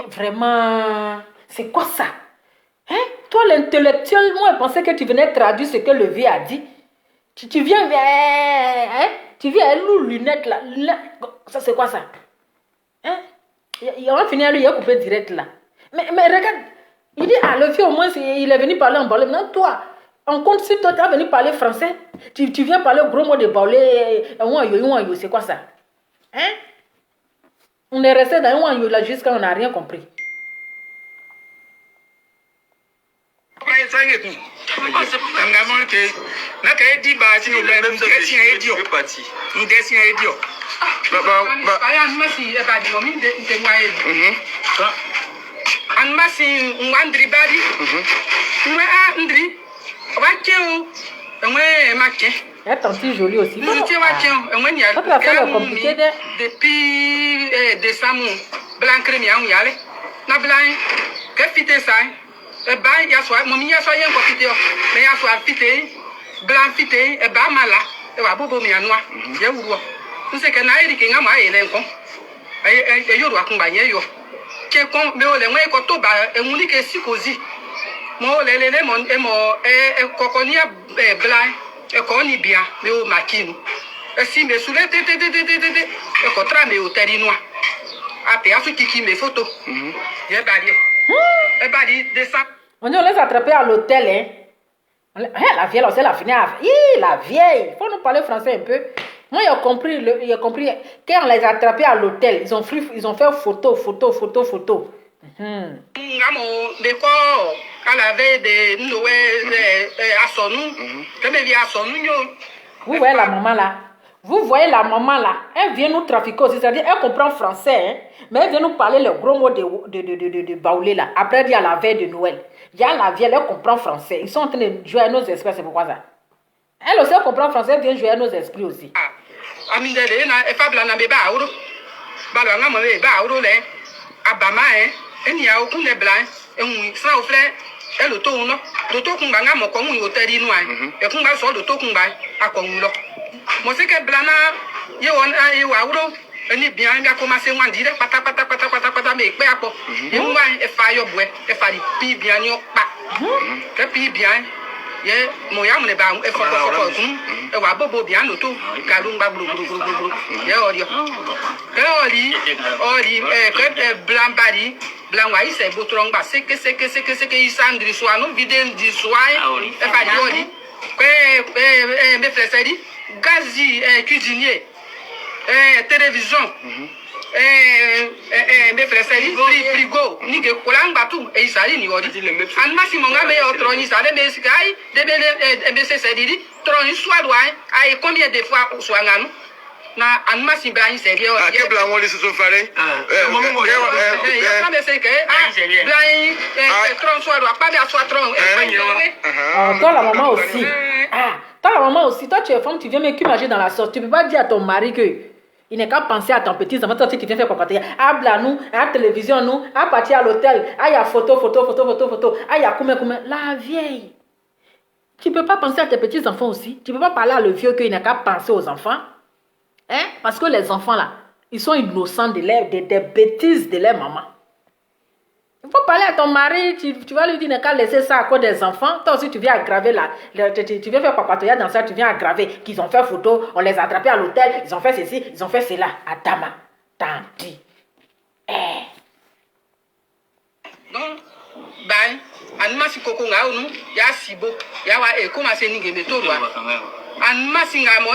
vraiment, c'est quoi ça? Hein? Toi, l'intellectuel, moi, je pensais que tu venais traduire ce que le vieux a dit. Tu viens, hein? Tu viens avec nos lunettes là. Ça, c'est quoi ça? Hein? On va finir, lui, il a coupé direct là. Mais regarde, il dit, ah, le vieux, au moins, il est venu parler en baoulé. Maintenant, toi, on compte sur toi, tu es venu parler français. Tu viens parler au gros mot de baoulé. C'est quoi ça? Hein? On est resté dans un là jusqu'à on n'a rien compris. Elle est tantôt jolie aussi. Depuis décembre, blanc crémien, on y allait. Na blanc, que fité ça? Et ben, il y a soit, mon mien soit un copité, mais il y a soit fité, blanc fité, et ben mala, et va bobo mi noir. Il y a où? Nous c'est que naïri qui n'a pas été con. Et yo doit accompagner yo. Qui est con, mais on les met quand tout bas, et on dit que si cosy. Moi, les mon et mon et coconia blanc. Et qu'on y bien, mais au maquin. Et si mes soulets, et qu'on trame au terrinois. Après, à ce qui mes photos. Il y a bali. Et bali, descend. On laisse attraper à l'hôtel, hein. La vieille, on sait la finir. La vieille. Il faut nous parler français un peu. Moi, il a compris. Quand on les a attrapés à l'hôtel, ils ont fait photo. À la veille de Noël, à son nom, vous voyez la maman là. Elle vient nous trafiquer aussi, c'est-à-dire elle comprend français, hein, mais elle vient nous parler le gros mot de baoulé là. Après, il y a la veille de Noël. Il y a la vieille, elle comprend français. Ils sont en train de jouer à nos esprits, c'est pourquoi ça. Elle aussi comprend français, elle vient jouer à nos esprits aussi. Elle le tourne, le tour qu'on gagne, mon commun au territoire, et qu'on va sur le tour qu'on va à Congo. Moi, c'est que Blana, you are et bien, il a commencé à dire pata, mais pas quoi. Et moi, et faille au bois, et faille pi bien, que pi bien. Mon yam n'est pas et faut et wa bobo bien le tout, galumba blou. Que blanc bari. Blanc wa c'est beau tronc bas c'est que il s'andri soit non vide du soir et pas di que mes frères dit gazi cuisinier télévision mes frères dit frigo ni que colang batou et il s'allie ni odi an maximum ga me autre ni ça mais sky de c'est dit tron soit doit ai combien de fois soit nganu na anma si blanc c'est bien quel blanc on les se sont fait toi la maman aussi toi tu es femme, tu viens même qu'imaginer dans la sorte, tu peux pas dire à ton mari que il n'est qu'à penser à ton petit enfant, toi tu viens faire quoi, à nous, à la télévision nous, à partir à l'hôtel, il y a photo, il y a combien, la vieille. Tu peux pas penser à tes petits enfants aussi, tu peux pas parler à le vieux qu'il n'est qu'à penser aux enfants. Hein? Parce que les enfants là, ils sont innocents des bêtises de leur maman. Il faut parler à ton mari, tu vas lui dire qu'à laisser ça à cause des enfants. Toi aussi tu viens aggraver tu viens faire papatoya dans ça, tu viens aggraver qu'ils ont fait photo, on les a attrapés à l'hôtel, ils ont fait ceci, ils ont fait cela. Adama, tanti. Non, ben, anma si koko nga onu, ya sibo, ya wa comment c'est ni gemeto wa. Anma si nga mo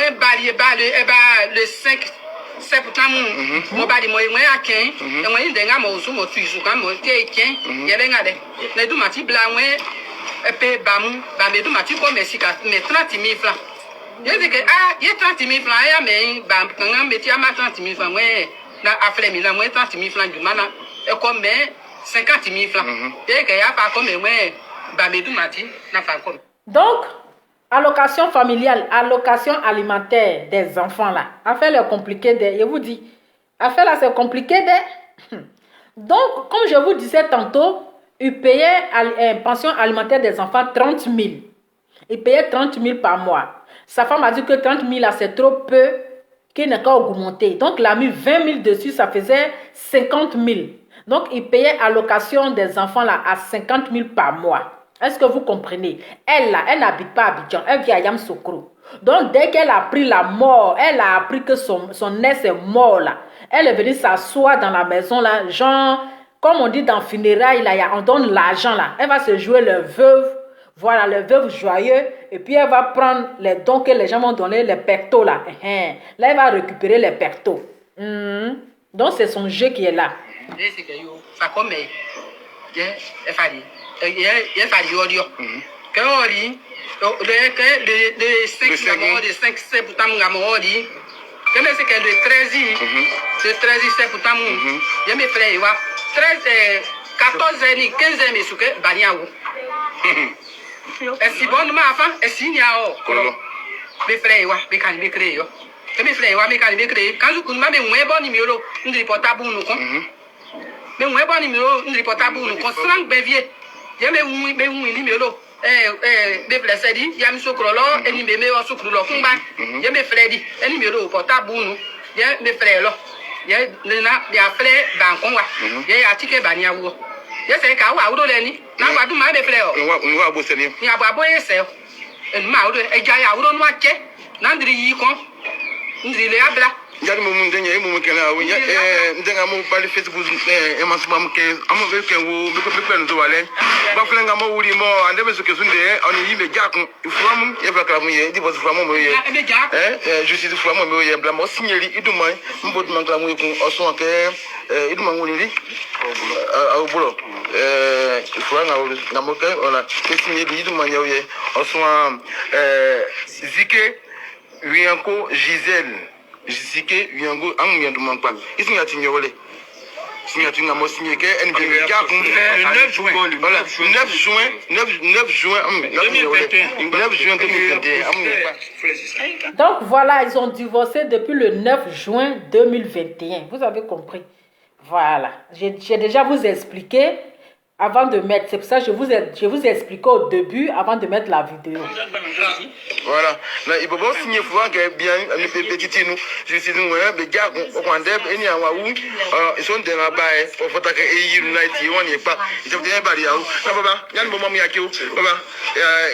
le 5 septembre, mo bali mo a 15, et mo ndenga mo zo mo tuizu kan mo tie 15, yele nga de. Ne du mati bla mo e pe bamu, ba me du mati ko merci ka me 30 000 francs. Je dis que il y a 30 000 francs ya me ba kan me ti ama 30 000 francs mo na afle mi na mo 30 000 francs du mana e ko me 50 000 francs. Et que y a pas comme moi ba me du mati na fa comme. Donc allocation familiale, allocation alimentaire des enfants là. Affaire le compliqué de, je vous dis, affaire là c'est compliqué de. Donc, comme je vous disais tantôt, il payait pension alimentaire des enfants 30 000. Il payait 30 000 par mois. Sa femme a dit que 30 000 là, c'est trop peu, qu'il n'a qu'à augmenter. Donc, il a mis 20 000 dessus, ça faisait 50 000. Donc, il payait allocation des enfants là à 50 000 par mois. Est-ce que vous comprenez? Elle là, elle n'habite pas à Abidjan, elle vit à Yamoussoukro. Donc, dès qu'elle a appris la mort, elle a appris que son ex est mort là. Elle est venue s'asseoir dans la maison là, genre, comme on dit dans funérailles là, on donne l'argent là. Elle va se jouer le veuve, voilà, le veuve joyeux, et puis elle va prendre les dons que les gens m'ont donné, les pectos là. Là, elle va récupérer les pectos. Donc, c'est son jeu qui est là. Jadi mumu ndenya mumu kena winya ndenga mu pali Facebook emansuma mu ke amu be ke wo be ko pe nzo wale ba flenga mo wuri mo ande be suke sunde oni yimbe jakun ifuamu e ba klamu ye di bo ifuamu mo ye justice ifuamu mo ye bla mo signeli iduma mbod man klamu ye kun osun ke iduma nguliri awulo ifuanga na mo ke ona ke signeli iduma ye osun zike wianko Gisèle Jisike Yango Amuyandu Mankpa. Ici n'y a pas de signature à signé que le 9 juin 2021. Donc voilà, ils ont divorcé depuis le 9 juin 2021. Vous avez compris. Voilà. J'ai déjà vous expliqué avant de mettre. C'est pour ça que je vous ai expliqué au début avant de mettre la vidéo. Voilà. Là, il faut bien signer pour que bien les petits nous, je suis nous, les gars, au Rwanda, et ils sont dans la baie, pour faire que les United, on n'y est pas. Ils ont bien barré. Papa, il y a un moment où il y a qui, papa,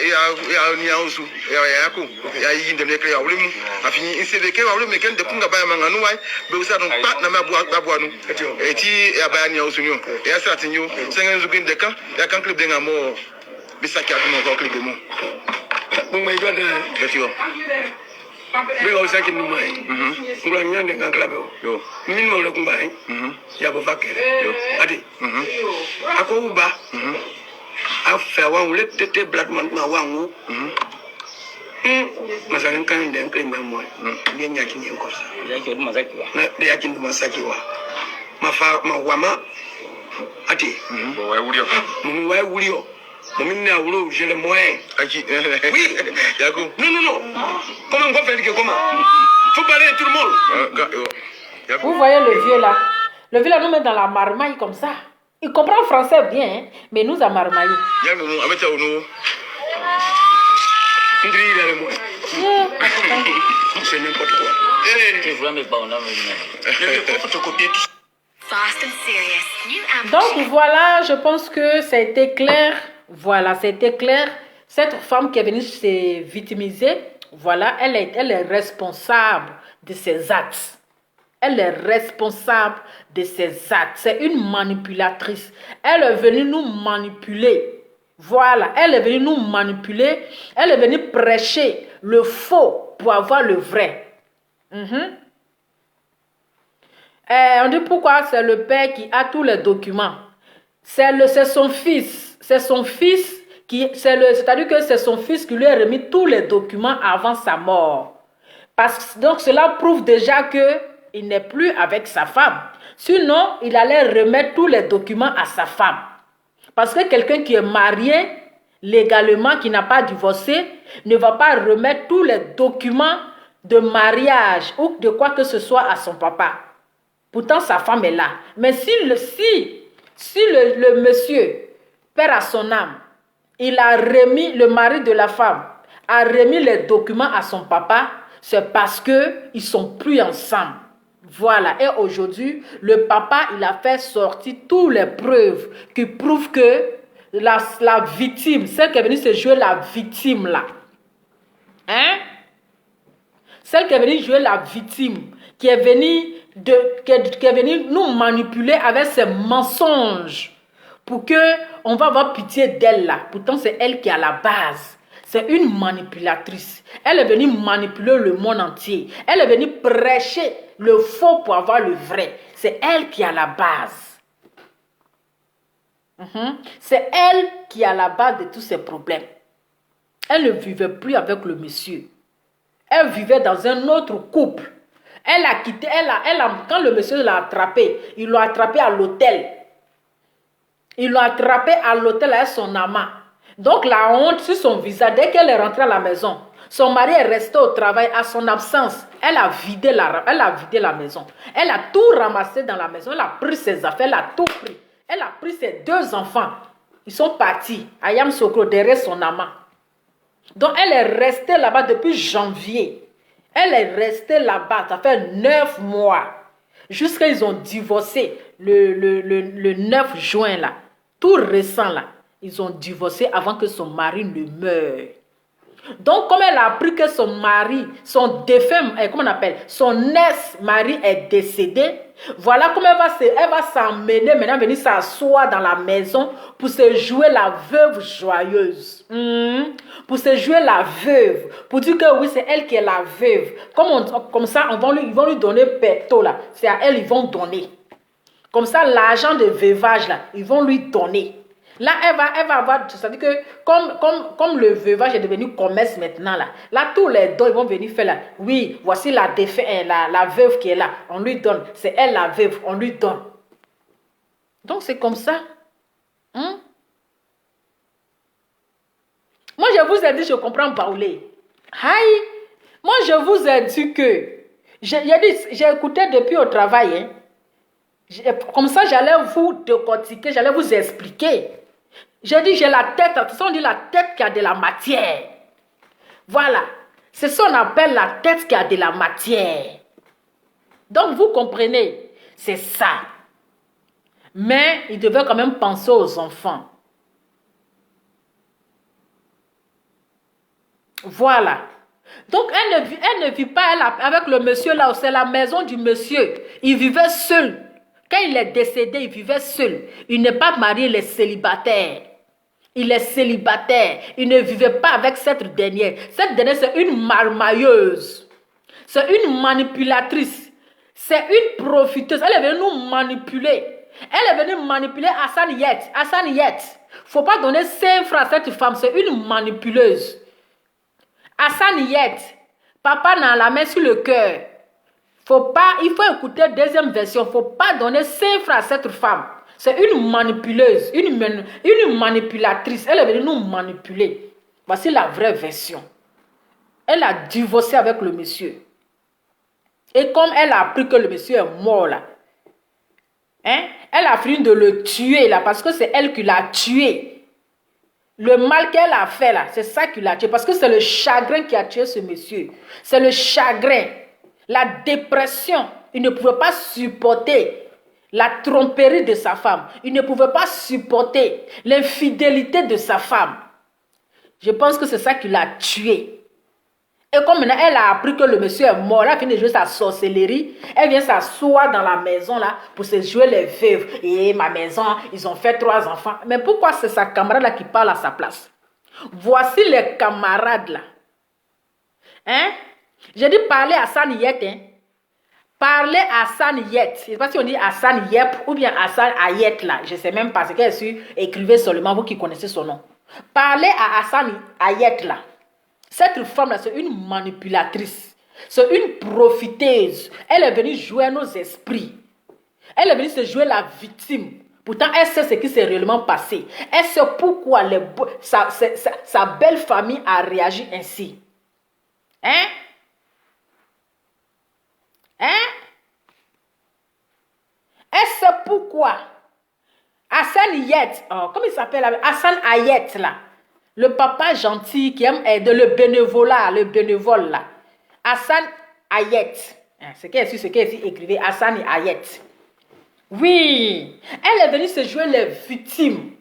il y a aussi, il y a quoi, il y a une de mes clés à Oulim, a fini, il s'est vécu à Oulim, mais quand de Punga Bayamanga, nous, mais ça, donc pas dans ma boîte, nous, et qui est à Bayania au Sunyo, et à Satinio, 5 ans de camp, il y a qu'un club d'un amour, mais ça qui a vu mon club de mots. Bon, mais il doit être. Mais aussi, qui nous m'a dit, nous avons un club. Nous avons le combat. Il y a beaucoup de Adi. À quoi vous bat? À faire un ou l'été Blackman, ma wangou. Mais ça n'a qu'un d'un crime à moi. Bien, il y a qui n'est encore ça. Il y a qui ne m'a sakiwa. Ma femme, ma wama. Adi. Ouais, Wulio. J'ai le moyen. Oui, non. Comment on va faire que comment? Faut parler à tout le monde. Vous voyez le vieux là? Le vieux là nous met dans la marmaille comme ça. Il comprend français bien, hein, mais nous a marmaillé. C'est n'importe quoi. Donc voilà, je pense que ça a été clair. Voilà, c'était clair. Cette femme qui est venue se victimiser, voilà, elle est responsable de ses actes. Elle est responsable de ses actes. C'est une manipulatrice. Elle est venue nous manipuler. Voilà, elle est venue nous manipuler. Elle est venue prêcher le faux pour avoir le vrai. On dit pourquoi c'est le père qui a tous les documents. C'est son fils. C'est son fils c'est-à-dire que c'est son fils qui lui a remis tous les documents avant sa mort. Donc cela prouve déjà qu'il n'est plus avec sa femme. Sinon, il allait remettre tous les documents à sa femme. Parce que quelqu'un qui est marié légalement, qui n'a pas divorcé, ne va pas remettre tous les documents de mariage ou de quoi que ce soit à son papa. Pourtant, sa femme est là. Mais si le monsieur, père à son âme, il a remis, le mari de la femme, a remis les documents à son papa, c'est parce qu'ils ne sont plus ensemble. Voilà. Et aujourd'hui, le papa, il a fait sortir toutes les preuves qui prouvent que la victime, celle qui est venue se jouer la victime là, hein? Celle qui est venue jouer la victime, qui est venue nous manipuler avec ses mensonges pour que on va avoir pitié d'elle là. Pourtant, c'est elle qui est à la base. C'est une manipulatrice. Elle est venue manipuler le monde entier. Elle est venue prêcher le faux pour avoir le vrai. C'est elle qui est à la base. C'est elle qui est à la base de tous ces problèmes. Elle ne vivait plus avec le monsieur. Elle vivait dans un autre couple. Elle a quitté, quand le monsieur l'a attrapé, il l'a attrapé à l'hôtel. Il l'a attrapé à l'hôtel avec son amant. Donc la honte sur son visage, dès qu'elle est rentrée à la maison, son mari est resté au travail à son absence. Elle a vidé la maison. Elle a tout ramassé dans la maison. Elle a pris ses affaires, elle a tout pris. Elle a pris ses 2 enfants. Ils sont partis à Yamsokro derrière son amant. Donc elle est restée là-bas depuis janvier. Elle est restée là-bas, ça fait 9 mois. Jusqu'à ils ont divorcé le 9 juin là. Tout récent là. Ils ont divorcé avant que son mari ne meure. Donc, comme elle a appris que son mari, son défunt, comment on appelle, son ex-mari est décédé, voilà comment elle va s'emmener maintenant, venir s'asseoir dans la maison pour se jouer la veuve joyeuse. Pour se jouer la veuve. Pour dire que oui, c'est elle qui est la veuve. Comme ça, ils vont lui donner perto là. C'est à elle, ils vont donner. Comme ça, l'argent de veuvage là, ils vont lui donner. Là, elle va avoir, c'est-à-dire que comme le veuvage est devenu commerce maintenant, là tous les dons, ils vont venir faire là. Oui, voici la veuve qui est là, on lui donne. C'est elle la veuve, on lui donne. Donc, c'est comme ça. Moi, je vous ai dit, je comprends parler. Aïe, moi, je vous ai dit que, j'ai écouté depuis au travail, comme ça, j'allais vous décortiquer, j'allais vous expliquer. J'ai dit, j'ai la tête, on dit la tête qui a de la matière. Voilà. C'est ce qu'on appelle la tête qui a de la matière. Donc, vous comprenez, c'est ça. Mais il devait quand même penser aux enfants. Voilà. Donc, elle ne vit pas avec le monsieur là, c'est la maison du monsieur. Il vivait seul. Quand il est décédé, il vivait seul. Il n'est pas marié, il est célibataire. Il est célibataire. Il ne vivait pas avec cette dernière. Cette dernière, c'est une marmailleuse. C'est une manipulatrice. C'est une profiteuse. Elle est venue nous manipuler. Elle est venue manipuler Hassan Yet. Hassan Yet. Il ne faut pas donner 5 francs à cette femme. C'est une manipuleuse. Hassan Yet. Papa n'a la main sur le cœur. Il faut écouter la deuxième version. Il ne faut pas donner 5 francs à cette femme. C'est une manipuleuse, une manipulatrice. Elle est venue nous manipuler. Voici la vraie version. Elle a divorcé avec le monsieur. Et comme elle a appris que le monsieur est mort là, elle a fini de le tuer là, parce que c'est elle qui l'a tué. Le mal qu'elle a fait là, c'est ça qui l'a tué. Parce que c'est le chagrin qui a tué ce monsieur. C'est le chagrin. La dépression. Il ne pouvait pas supporter la tromperie de sa femme. Il ne pouvait pas supporter l'infidélité de sa femme. Je pense que c'est ça qui l'a tué. Et comme maintenant elle a appris que le monsieur est mort, elle a fini de jouer sa sorcellerie. Elle vient s'asseoir dans la maison là pour se jouer les veuves. Et ma maison, ils ont fait 3 enfants. Mais pourquoi c'est sa camarade là qui parle à sa place? Voici les camarades là. J'ai dit parler à Hassan Yet. Parler à Hassan Yet. Je ne sais pas si on dit Hassan Yep ou bien Hassan Ayet là. Je ne sais même pas ce qu'elle su. Écrivez seulement vous qui connaissez son nom. Parler à Hassan Ayet là. Cette femme là, c'est une manipulatrice. C'est une profiteuse. Elle est venue jouer à nos esprits. Elle est venue se jouer la victime. Pourtant, elle sait ce qui s'est réellement passé. Elle sait pourquoi sa belle famille a réagi ainsi. pourquoi Hassan Yet, comment il s'appelle Hassan Ayet là, le papa gentil qui aime aider le bénévole là. Hassan Ayet. C'est ce qu'elle écrivait, Hassan Ayet. Oui, elle est venue se jouer les victimes.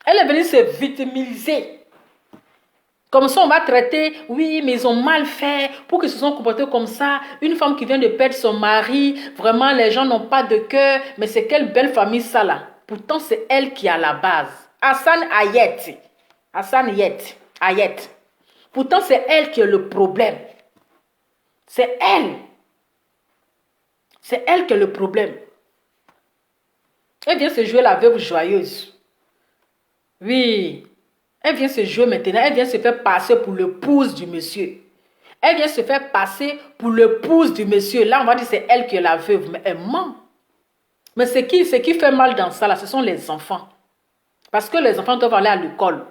Elle est venue se victimiser. Comme ça, on va traiter, oui, mais ils ont mal fait pour qu'ils se sont comportés comme ça. Une femme qui vient de perdre son mari, vraiment, les gens n'ont pas de cœur. Mais c'est quelle belle famille ça là. Pourtant, c'est elle qui est à la base. Hassan Ayet. Hassan Ayet. Pourtant, c'est elle qui est le problème. C'est elle. C'est elle qui est le problème. Elle vient se jouer la veuve joyeuse. Oui. Elle vient se jouer maintenant, elle vient se faire passer pour l'épouse du monsieur. Elle vient se faire passer pour l'épouse du monsieur. Là, on va dire que c'est elle qui est la veuve, mais elle ment. Mais ce qui fait mal dans ça, là, ce sont les enfants. Parce que les enfants doivent aller à l'école.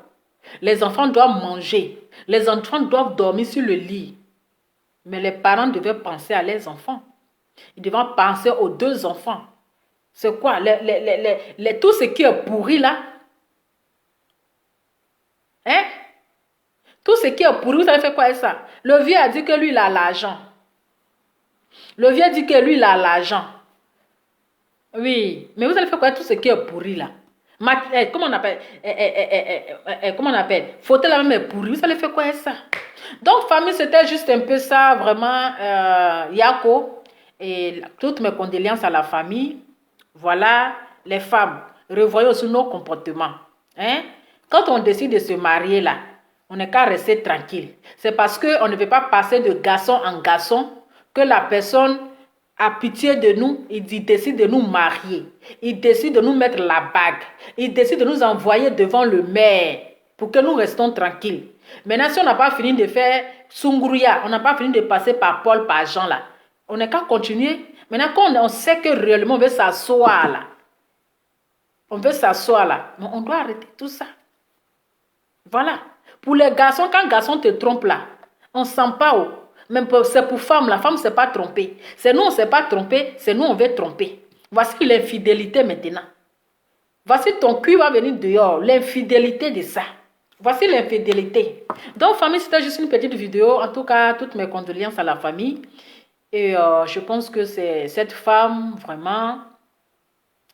Les enfants doivent manger. Les enfants doivent dormir sur le lit. Mais les parents devaient penser à leurs enfants. Ils devaient penser aux deux enfants. C'est quoi? Tout ce qui est pourri là, hein? Tout ce qui est pourri, vous avez fait quoi avec ça? Le vieux a dit que lui, il a l'argent. Le vieux dit que lui, il a l'argent. Oui, mais vous allez faire quoi avec tout ce qui est pourri là? Comment on appelle? Comment on appelle? Fauteuil là même est pourri. Vous allez faire quoi avec ça? Donc, famille, c'était juste un peu ça, vraiment, Yako. Et toutes mes condoléances à la famille. Voilà, les femmes, revoyons aussi nos comportements. Hein? Quand on décide de se marier là, on n'est qu'à rester tranquille. C'est parce qu'on ne veut pas passer de garçon en garçon que la personne a pitié de nous, il décide de nous marier. Il décide de nous mettre la bague. Il décide de nous envoyer devant le maire pour que nous restons tranquilles. Maintenant, si on n'a pas fini de faire Sungouria, on n'a pas fini de passer par Paul, par Jean là, on n'est qu'à continuer. Maintenant, quand on sait que réellement on veut s'asseoir là, mais on doit arrêter tout ça. Voilà. Pour les garçons, quand un garçon te trompe là, on ne sent pas où. Même c'est pour femme, la femme ne s'est pas trompée. C'est nous, on ne s'est pas trompé, c'est nous, on veut tromper. Voici l'infidélité maintenant. Voici ton cul va venir dehors, l'infidélité de ça. Voici l'infidélité. Donc, famille, c'était juste une petite vidéo. En tout cas, toutes mes condoléances à la famille. Et je pense que c'est cette femme, vraiment,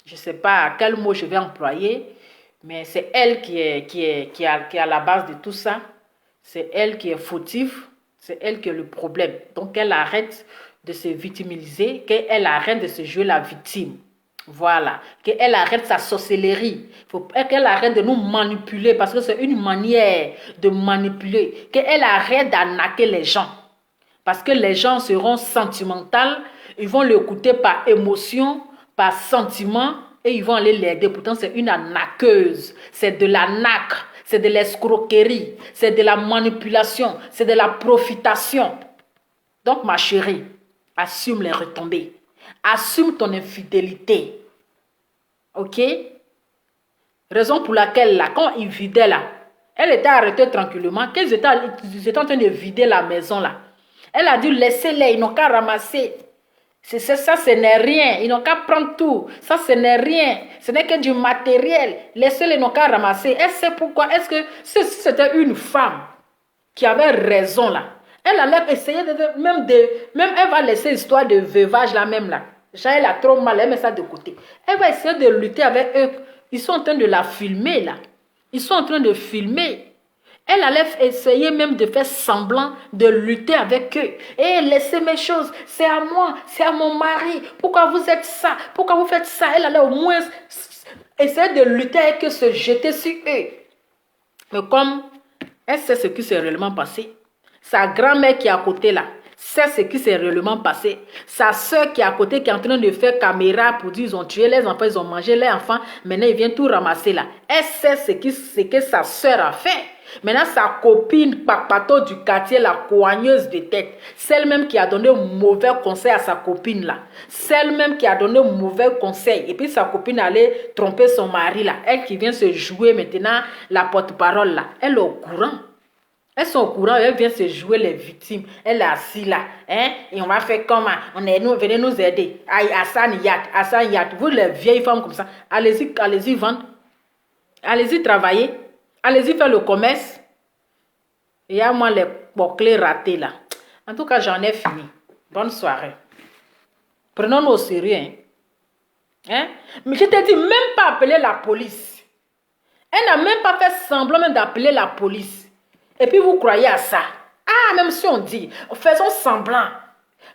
je ne sais pas quel mot je vais employer, mais c'est elle qui est à la base de tout ça. C'est elle qui est fautive. C'est elle qui est le problème. Donc, qu'elle arrête de se victimiser, qu'elle arrête de se jouer la victime. Voilà. Qu'elle arrête sa sorcellerie. Qu'elle arrête de nous manipuler parce que c'est une manière de manipuler. Qu'elle arrête d'arnaquer les gens. Parce que les gens seront sentimentaux. Ils vont l'écouter par émotion, par sentiment et ils vont aller l'aider. Pourtant, c'est une arnaqueuse. C'est de l'arnaque. C'est de l'escroquerie, c'est de la manipulation, c'est de la profitation. Donc, ma chérie, assume les retombées. Assume ton infidélité. Ok? Raison pour laquelle, là, quand ils vidaient là, elle était arrêtée tranquillement. Qu'ils étaient en train de vider la maison là. Elle a dit, laissez-les, ils n'ont qu'à ramasser. Ça, ce n'est rien. Ils n'ont qu'à prendre tout. Ça, ce n'est rien. Ce n'est que du matériel. Laissez-les, ils n'ont qu'à ramasser. Elle sait pourquoi. Est-ce que si c'était une femme qui avait raison là, elle allait essayer même elle va laisser l'histoire de veuvage là même là. Elle a trop mal, elle met ça de côté. Elle va essayer de lutter avec eux. Ils sont en train de la filmer là. Ils sont en train de filmer. Elle allait essayer même de faire semblant de lutter avec eux. Et laissez mes choses, c'est à moi, c'est à mon mari. Pourquoi vous êtes ça? Pourquoi vous faites ça? Elle allait au moins essayer de lutter avec eux, se jeter sur eux. Mais comme elle sait ce qui s'est réellement passé, sa grand-mère qui est à côté là, sait ce qui s'est réellement passé. Sa soeur qui est à côté, qui est en train de faire caméra pour dire ils ont tué les enfants, ils ont mangé les enfants, maintenant ils viennent tout ramasser là. Elle sait ce que sa soeur a fait. Maintenant, sa copine, papato du quartier, la coigneuse de tête, celle-même qui a donné un mauvais conseil à sa copine là, celle-même qui a donné un mauvais conseil, et puis sa copine allait tromper son mari là, elle qui vient se jouer maintenant la porte-parole là, elle est au courant. Elles sont au courant, elles viennent se jouer les victimes. Elle est assise là. Hein? Et on va faire comment? Venez nous aider. Hassan Yat. Vous les vieilles femmes comme ça. Allez-y vendre. Allez-y travailler. Allez-y faire le commerce. Et à moi les clés ratées là. En tout cas, j'en ai fini. Bonne soirée. Prenons-nous au sérieux. Hein? Mais je t'ai dit, même pas appeler la police. Elle n'a même pas fait semblant même d'appeler la police. Et puis vous croyez à ça. Ah, même si on dit, faisons semblant.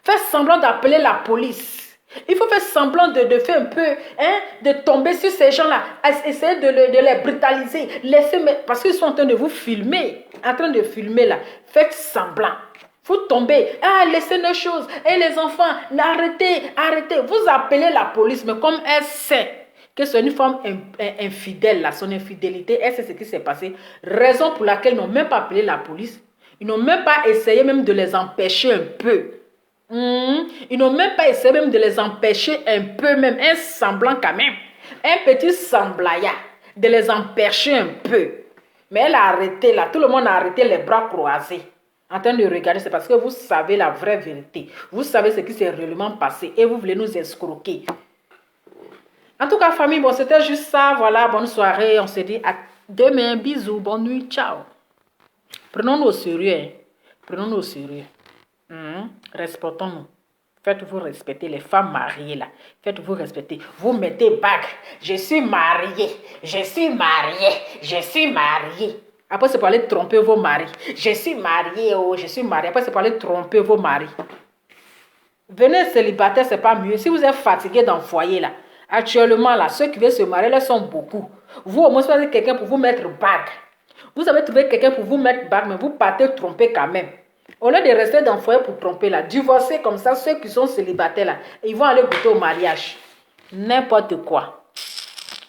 Faites semblant d'appeler la police. Il faut faire semblant de faire un peu, hein, de tomber sur ces gens-là. Essayer de les brutaliser. Parce qu'ils sont en train de vous filmer. En train de filmer là. Faites semblant. Vous tombez. Ah, laissez nos choses. Et les enfants, arrêtez. Vous appelez la police, mais comme elle sait que c'est une femme infidèle, là, son infidélité, elle sait ce qui s'est passé. Raison pour laquelle ils n'ont même pas appelé la police. Ils n'ont même pas essayé même de les empêcher un peu. Ils n'ont même pas essayé même de les empêcher un peu, même un semblant quand même. Un petit semblaya, de les empêcher un peu. Mais elle a arrêté là, tout le monde a arrêté les bras croisés. En train de regarder, c'est parce que vous savez la vraie vérité. Vous savez ce qui s'est réellement passé et vous voulez nous escroquer. En tout cas, famille, bon, c'était juste ça. Voilà, bonne soirée. On se dit à demain. Bisous, bonne nuit, ciao. Prenons-nous au sérieux. Hein. Prenons-nous au sérieux. Respectons-nous. Faites-vous respecter les femmes mariées là. Faites-vous respecter. Vous mettez bague. Je suis mariée. Je suis mariée. Je suis mariée. Après, c'est pour aller tromper vos maris. Je suis mariée. Oh, je suis mariée. Après, c'est pour aller tromper vos maris. Venez célibataire, c'est pas mieux. Si vous êtes fatigué dans le foyer là. Actuellement, là, ceux qui veulent se marier, là, sont beaucoup. Vous, au moins, vous avez quelqu'un pour vous mettre bague. Vous avez trouvé quelqu'un pour vous mettre bague, mais vous partez tromper quand même. Au lieu de rester dans le foyer pour tromper, là, divorcer comme ça, ceux qui sont célibataires, là, ils vont aller goûter au mariage. N'importe quoi.